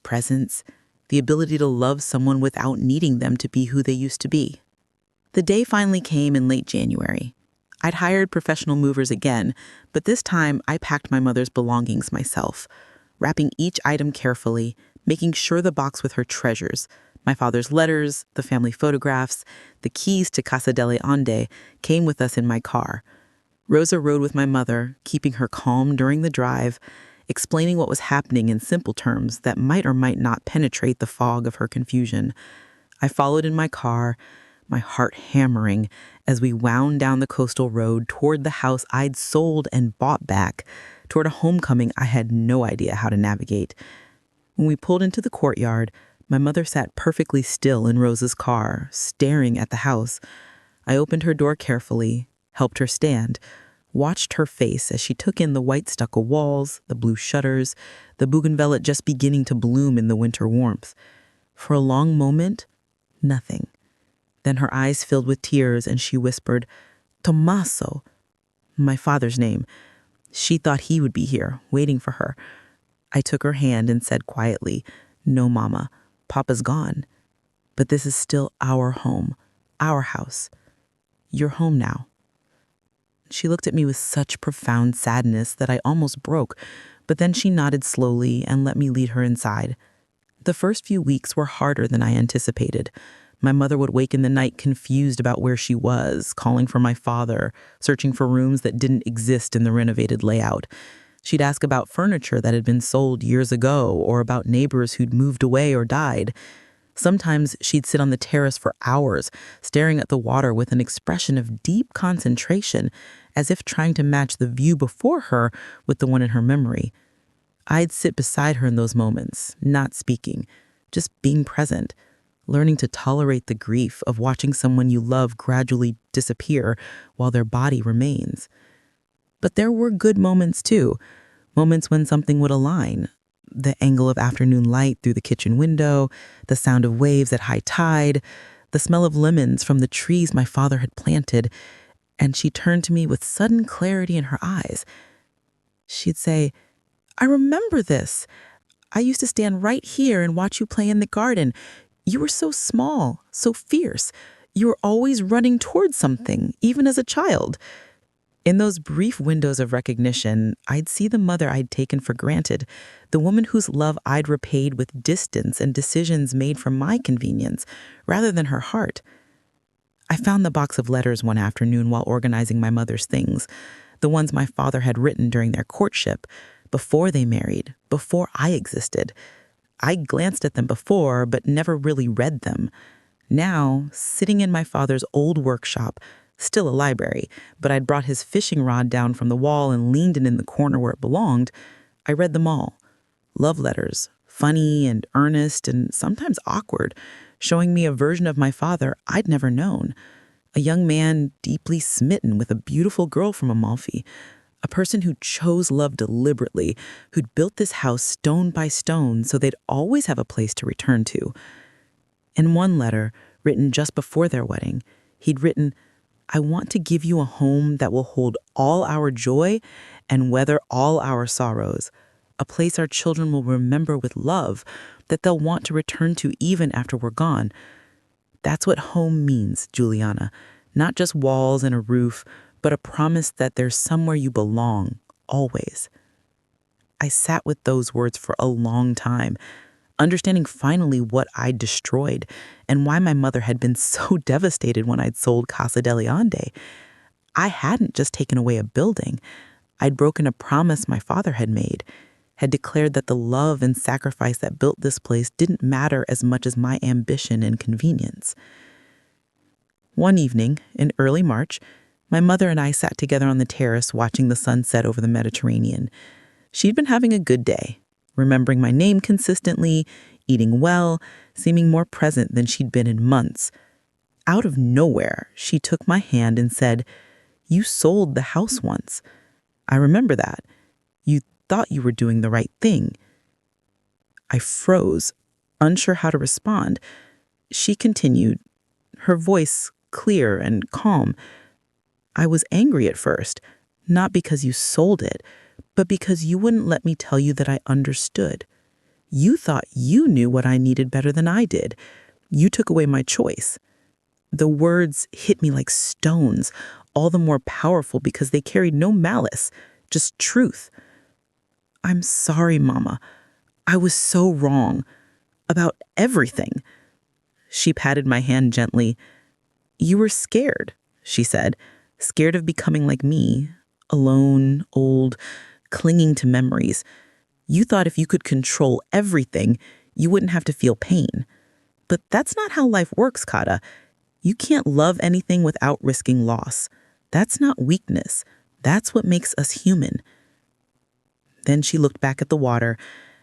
presence, the ability to love someone without needing them to be who they used to be. The day finally came in late January. I'd hired professional movers again, but this time I packed my mother's belongings myself, wrapping each item carefully, making sure the box with her treasures, my father's letters, the family photographs, the keys to Casa delle Onde, came with us in my car. Rosa rode with my mother, keeping her calm during the drive, explaining what was happening in simple terms that might or might not penetrate the fog of her confusion. I followed in my car, my heart hammering, as we wound down the coastal road toward the house I'd sold and bought back, toward a homecoming I had no idea how to navigate. When we pulled into the courtyard, my mother sat perfectly still in Rosa's car, staring at the house. I opened her door carefully, helped her stand, watched her face as she took in the white stucco walls, the blue shutters, the bougainvillea just beginning to bloom in the winter warmth. For a long moment, nothing. Then her eyes filled with tears and she whispered, "Tommaso," my father's name. She thought he would be here, waiting for her. I took her hand and said quietly, "No, Mama, Papa's gone. But this is still our home, our house. You're home now." She looked at me with such profound sadness that I almost broke, but then she nodded slowly and let me lead her inside. The first few weeks were harder than I anticipated. My mother would wake in the night confused about where she was, calling for my father, searching for rooms that didn't exist in the renovated layout. She'd ask about furniture that had been sold years ago or about neighbors who'd moved away or died. Sometimes she'd sit on the terrace for hours, staring at the water with an expression of deep concentration, as if trying to match the view before her with the one in her memory. I'd sit beside her in those moments, not speaking, just being present, learning to tolerate the grief of watching someone you love gradually disappear while their body remains. But there were good moments too, moments when something would align. The angle of afternoon light through the kitchen window, the sound of waves at high tide, the smell of lemons from the trees my father had planted, and she turned to me with sudden clarity in her eyes. She'd say, "I remember this. I used to stand right here and watch you play in the garden. You were so small, so fierce. You were always running towards something, even as a child." In those brief windows of recognition, I'd see the mother I'd taken for granted, the woman whose love I'd repaid with distance and decisions made for my convenience, rather than her heart. I found the box of letters one afternoon while organizing my mother's things, the ones my father had written during their courtship, before they married, before I existed. I glanced at them before, but never really read them. Now, sitting in my father's old workshop, still a library, but I'd brought his fishing rod down from the wall and leaned it in the corner where it belonged, I read them all. Love letters, funny and earnest and sometimes awkward, showing me a version of my father I'd never known. A young man deeply smitten with a beautiful girl from Amalfi. A person who chose love deliberately, who'd built this house stone by stone so they'd always have a place to return to. In one letter, written just before their wedding, he'd written, "I want to give you a home that will hold all our joy and weather all our sorrows, a place our children will remember with love, that they'll want to return to even after we're gone." That's what home means, Juliana. Not just walls and a roof, but a promise that there's somewhere you belong, always. I sat with those words for a long time, understanding finally what I'd destroyed and why my mother had been so devastated when I'd sold Casa delle Onde. I hadn't just taken away a building. I'd broken a promise my father had made, had declared that the love and sacrifice that built this place didn't matter as much as my ambition and convenience. One evening, in early March, my mother and I sat together on the terrace watching the sun set over the Mediterranean. She'd been having a good day, remembering my name consistently, eating well, seeming more present than she'd been in months. Out of nowhere, she took my hand and said, "You sold the house once. I remember that. You thought you were doing the right thing." I froze, unsure how to respond. She continued, her voice clear and calm. "I was angry at first, not because you sold it, but because you wouldn't let me tell you that I understood. You thought you knew what I needed better than I did. You took away my choice." The words hit me like stones, all the more powerful because they carried no malice, just truth. "I'm sorry, Mama. I was so wrong. About everything." She patted my hand gently. "You were scared," she said, "scared of becoming like me, alone, old, clinging to memories. You thought if you could control everything, you wouldn't have to feel pain. But that's not how life works, Kata. You can't love anything without risking loss. That's not weakness. That's what makes us human." Then she looked back at the water,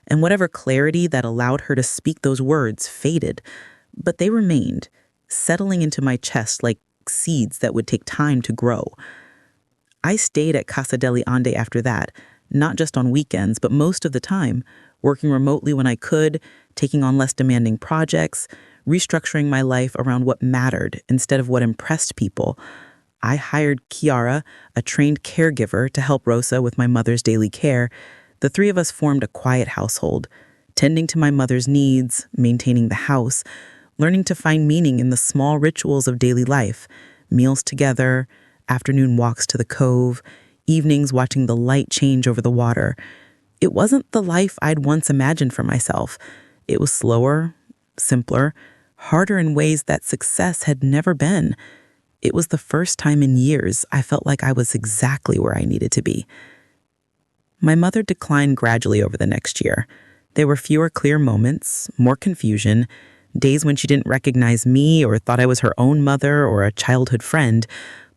and whatever clarity that allowed her to speak those words faded. But they remained, settling into my chest like seeds that would take time to grow. I stayed at Casa delle Onde after that, not just on weekends, but most of the time, working remotely when I could, taking on less demanding projects, restructuring my life around what mattered instead of what impressed people. I hired Chiara, a trained caregiver, to help Rosa with my mother's daily care. The three of us formed a quiet household, tending to my mother's needs, maintaining the house, learning to find meaning in the small rituals of daily life, meals together, afternoon walks to the cove, evenings watching the light change over the water. It wasn't the life I'd once imagined for myself. It was slower, simpler, harder in ways that success had never been. It was the first time in years I felt like I was exactly where I needed to be. My mother declined gradually over the next year. There were fewer clear moments, more confusion, days when she didn't recognize me or thought I was her own mother or a childhood friend,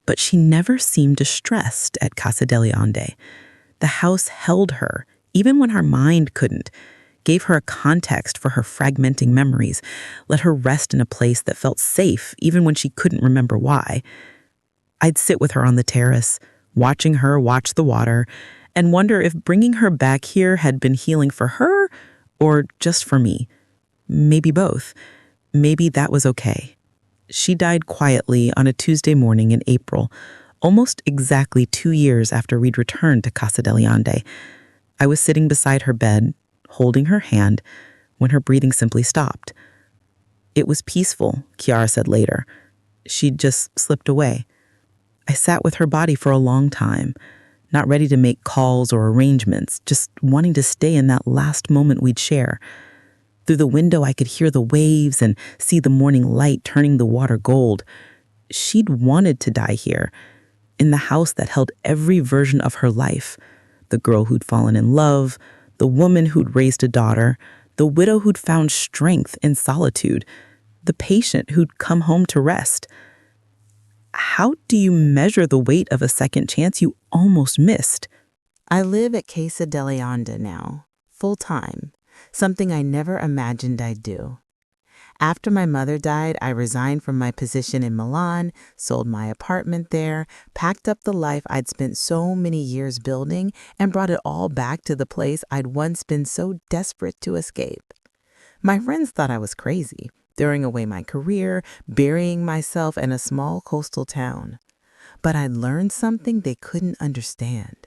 but she never seemed distressed at Casa delle Onde. The house held her, even when her mind couldn't, gave her a context for her fragmenting memories, let her rest in a place that felt safe even when she couldn't remember why. I'd sit with her on the terrace, watching her watch the water, and wonder if bringing her back here had been healing for her or just for me. Maybe both. Maybe that was okay. She died quietly on a Tuesday morning in April, almost exactly 2 years after we'd returned to Casa delle Onde. I was sitting beside her bed, holding her hand, when her breathing simply stopped. It was peaceful, Chiara said later. She'd just slipped away. I sat with her body for a long time, not ready to make calls or arrangements, just wanting to stay in that last moment we'd share. Through the window, I could hear the waves and see the morning light turning the water gold. She'd wanted to die here, in the house that held every version of her life. The girl who'd fallen in love, the woman who'd raised a daughter, the widow who'd found strength in solitude, the patient who'd come home to rest. How do you measure the weight of a second chance you almost missed? I live at Casa de Leonda now, full time, something I never imagined I'd do. After my mother died, I resigned from my position in Milan, sold my apartment there, packed up the life I'd spent so many years building, and brought it all back to the place I'd once been so desperate to escape. My friends thought I was crazy, throwing away my career, burying myself in a small coastal town. But I'd learned something they couldn't understand.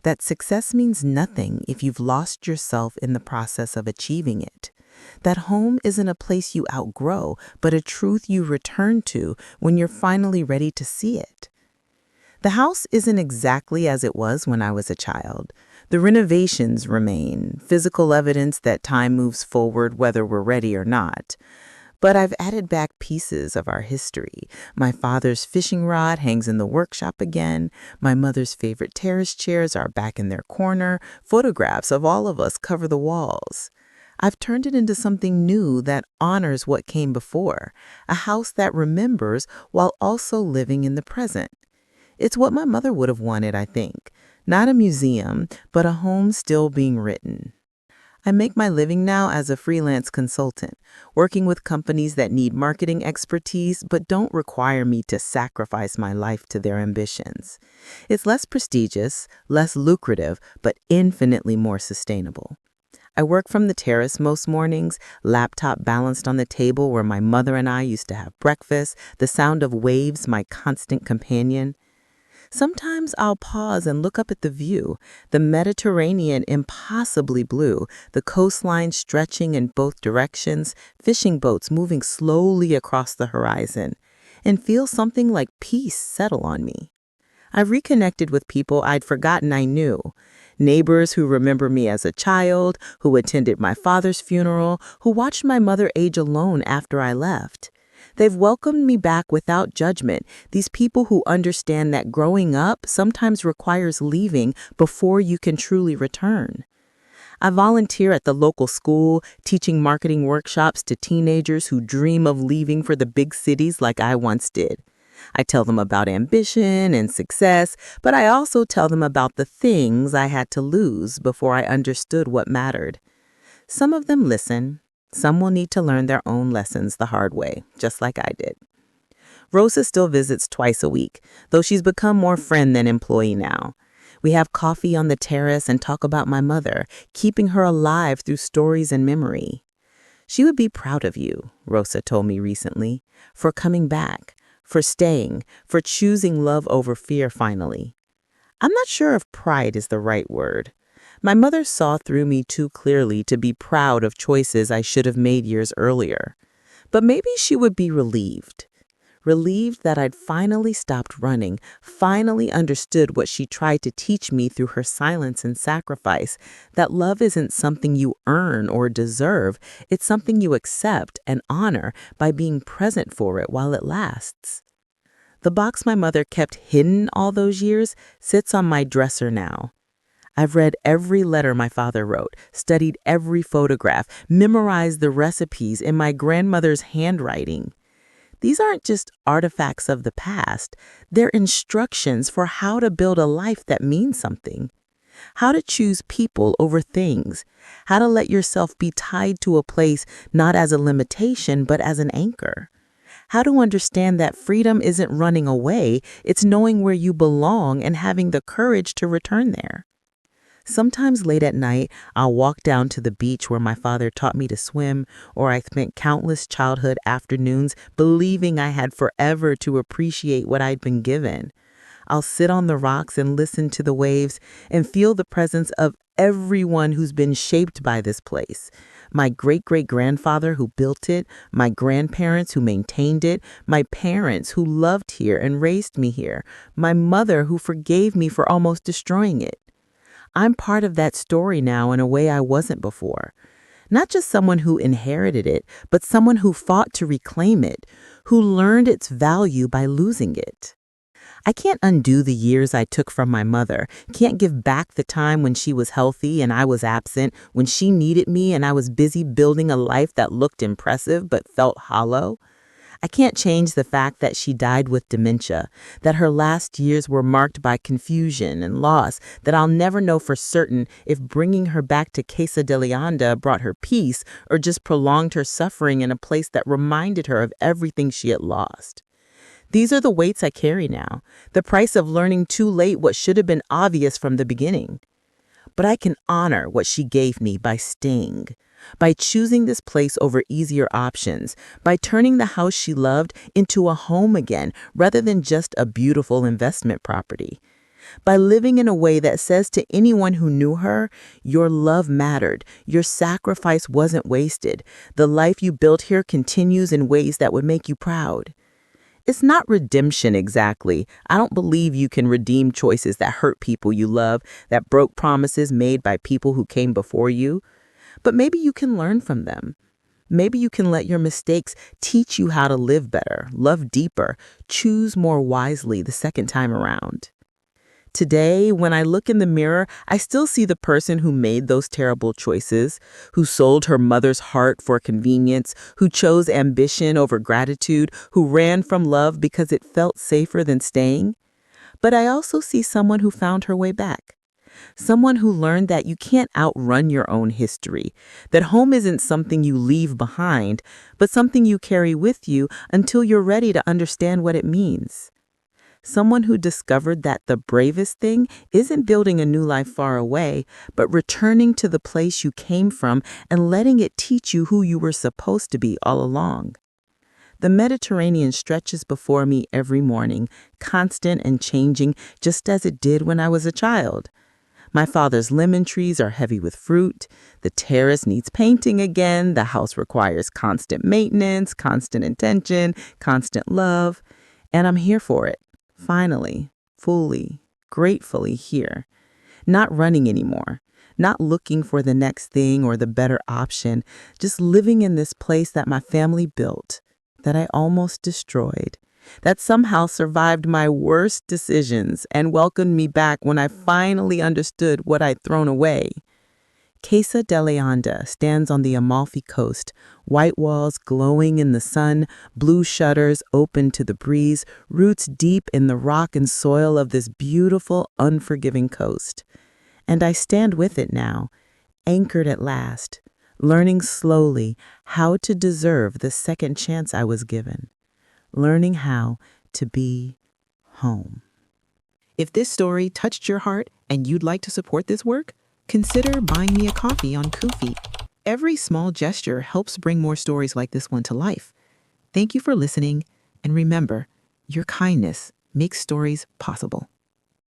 That success means nothing if you've lost yourself in the process of achieving it. That home isn't a place you outgrow, but a truth you return to when you're finally ready to see it. The house isn't exactly as it was when I was a child. The renovations remain, physical evidence that time moves forward whether we're ready or not. But I've added back pieces of our history. My father's fishing rod hangs in the workshop again. My mother's favorite terrace chairs are back in their corner. Photographs of all of us cover the walls. I've turned it into something new that honors what came before, a house that remembers while also living in the present. It's what my mother would have wanted, I think. Not a museum, but a home still being written. I make my living now as a freelance consultant, working with companies that need marketing expertise but don't require me to sacrifice my life to their ambitions. It's less prestigious, less lucrative, but infinitely more sustainable. I work from the terrace most mornings, laptop balanced on the table where my mother and I used to have breakfast, the sound of waves my constant companion. Sometimes I'll pause and look up at the view, the Mediterranean impossibly blue, the coastline stretching in both directions, fishing boats moving slowly across the horizon, and feel something like peace settle on me. I've reconnected with people I'd forgotten I knew. Neighbors who remember me as a child, who attended my father's funeral, who watched my mother age alone after I left. They've welcomed me back without judgment, these people who understand that growing up sometimes requires leaving before you can truly return. I volunteer at the local school, teaching marketing workshops to teenagers who dream of leaving for the big cities like I once did. I tell them about ambition and success, but I also tell them about the things I had to lose before I understood what mattered. Some of them listen. Some will need to learn their own lessons the hard way, just like I did. Rosa still visits twice a week, though she's become more friend than employee now. We have coffee on the terrace and talk about my mother, keeping her alive through stories and memory. She would be proud of you, Rosa told me recently, for coming back, for staying, for choosing love over fear finally. I'm not sure if pride is the right word. My mother saw through me too clearly to be proud of choices I should have made years earlier. But maybe she would be relieved. Relieved that I'd finally stopped running, finally understood what she tried to teach me through her silence and sacrifice, that love isn't something you earn or deserve, it's something you accept and honor by being present for it while it lasts. The box my mother kept hidden all those years sits on my dresser now. I've read every letter my father wrote, studied every photograph, memorized the recipes in my grandmother's handwriting. These aren't just artifacts of the past, they're instructions for how to build a life that means something. How to choose people over things. How to let yourself be tied to a place not as a limitation but as an anchor. How to understand that freedom isn't running away, it's knowing where you belong and having the courage to return there. Sometimes late at night, I'll walk down to the beach where my father taught me to swim, or I spent countless childhood afternoons believing I had forever to appreciate what I'd been given. I'll sit on the rocks and listen to the waves and feel the presence of everyone who's been shaped by this place. My great-great-grandfather who built it, my grandparents who maintained it, my parents who loved here and raised me here, my mother who forgave me for almost destroying it. I'm part of that story now in a way I wasn't before. Not just someone who inherited it, but someone who fought to reclaim it, who learned its value by losing it. I can't undo the years I took from my mother, can't give back the time when she was healthy and I was absent, when she needed me and I was busy building a life that looked impressive but felt hollow. I can't change the fact that she died with dementia, that her last years were marked by confusion and loss, that I'll never know for certain if bringing her back to Casa de Leanda brought her peace or just prolonged her suffering in a place that reminded her of everything she had lost. These are the weights I carry now, the price of learning too late what should have been obvious from the beginning. But I can honor what she gave me by staying, by choosing this place over easier options, by turning the house she loved into a home again rather than just a beautiful investment property, by living in a way that says to anyone who knew her, your love mattered, your sacrifice wasn't wasted, the life you built here continues in ways that would make you proud. It's not redemption exactly. I don't believe you can redeem choices that hurt people you love, that broke promises made by people who came before you. But maybe you can learn from them. Maybe you can let your mistakes teach you how to live better, love deeper, choose more wisely the second time around. Today, when I look in the mirror, I still see the person who made those terrible choices, who sold her mother's heart for convenience, who chose ambition over gratitude, who ran from love because it felt safer than staying. But I also see someone who found her way back. Someone who learned that you can't outrun your own history, that home isn't something you leave behind, but something you carry with you until you're ready to understand what it means. Someone who discovered that the bravest thing isn't building a new life far away, but returning to the place you came from and letting it teach you who you were supposed to be all along. The Mediterranean stretches before me every morning, constant and changing, just as it did when I was a child. My father's lemon trees are heavy with fruit. The terrace needs painting again. The house requires constant maintenance, constant attention, constant love. And I'm here for it. Finally, fully, gratefully here. Not running anymore. Not looking for the next thing or the better option. Just living in this place that my family built, that I almost destroyed, that somehow survived my worst decisions and welcomed me back when I finally understood what I'd thrown away. Casa de Leanda stands on the Amalfi Coast, white walls glowing in the sun, blue shutters open to the breeze, roots deep in the rock and soil of this beautiful, unforgiving coast. And I stand with it now, anchored at last, learning slowly how to deserve the second chance I was given, learning how to be home. If this story touched your heart and you'd like to support this work, consider buying me a coffee on Ko-fi. Every small gesture helps bring more stories like this one to life. Thank you for listening, and remember, your kindness makes stories possible.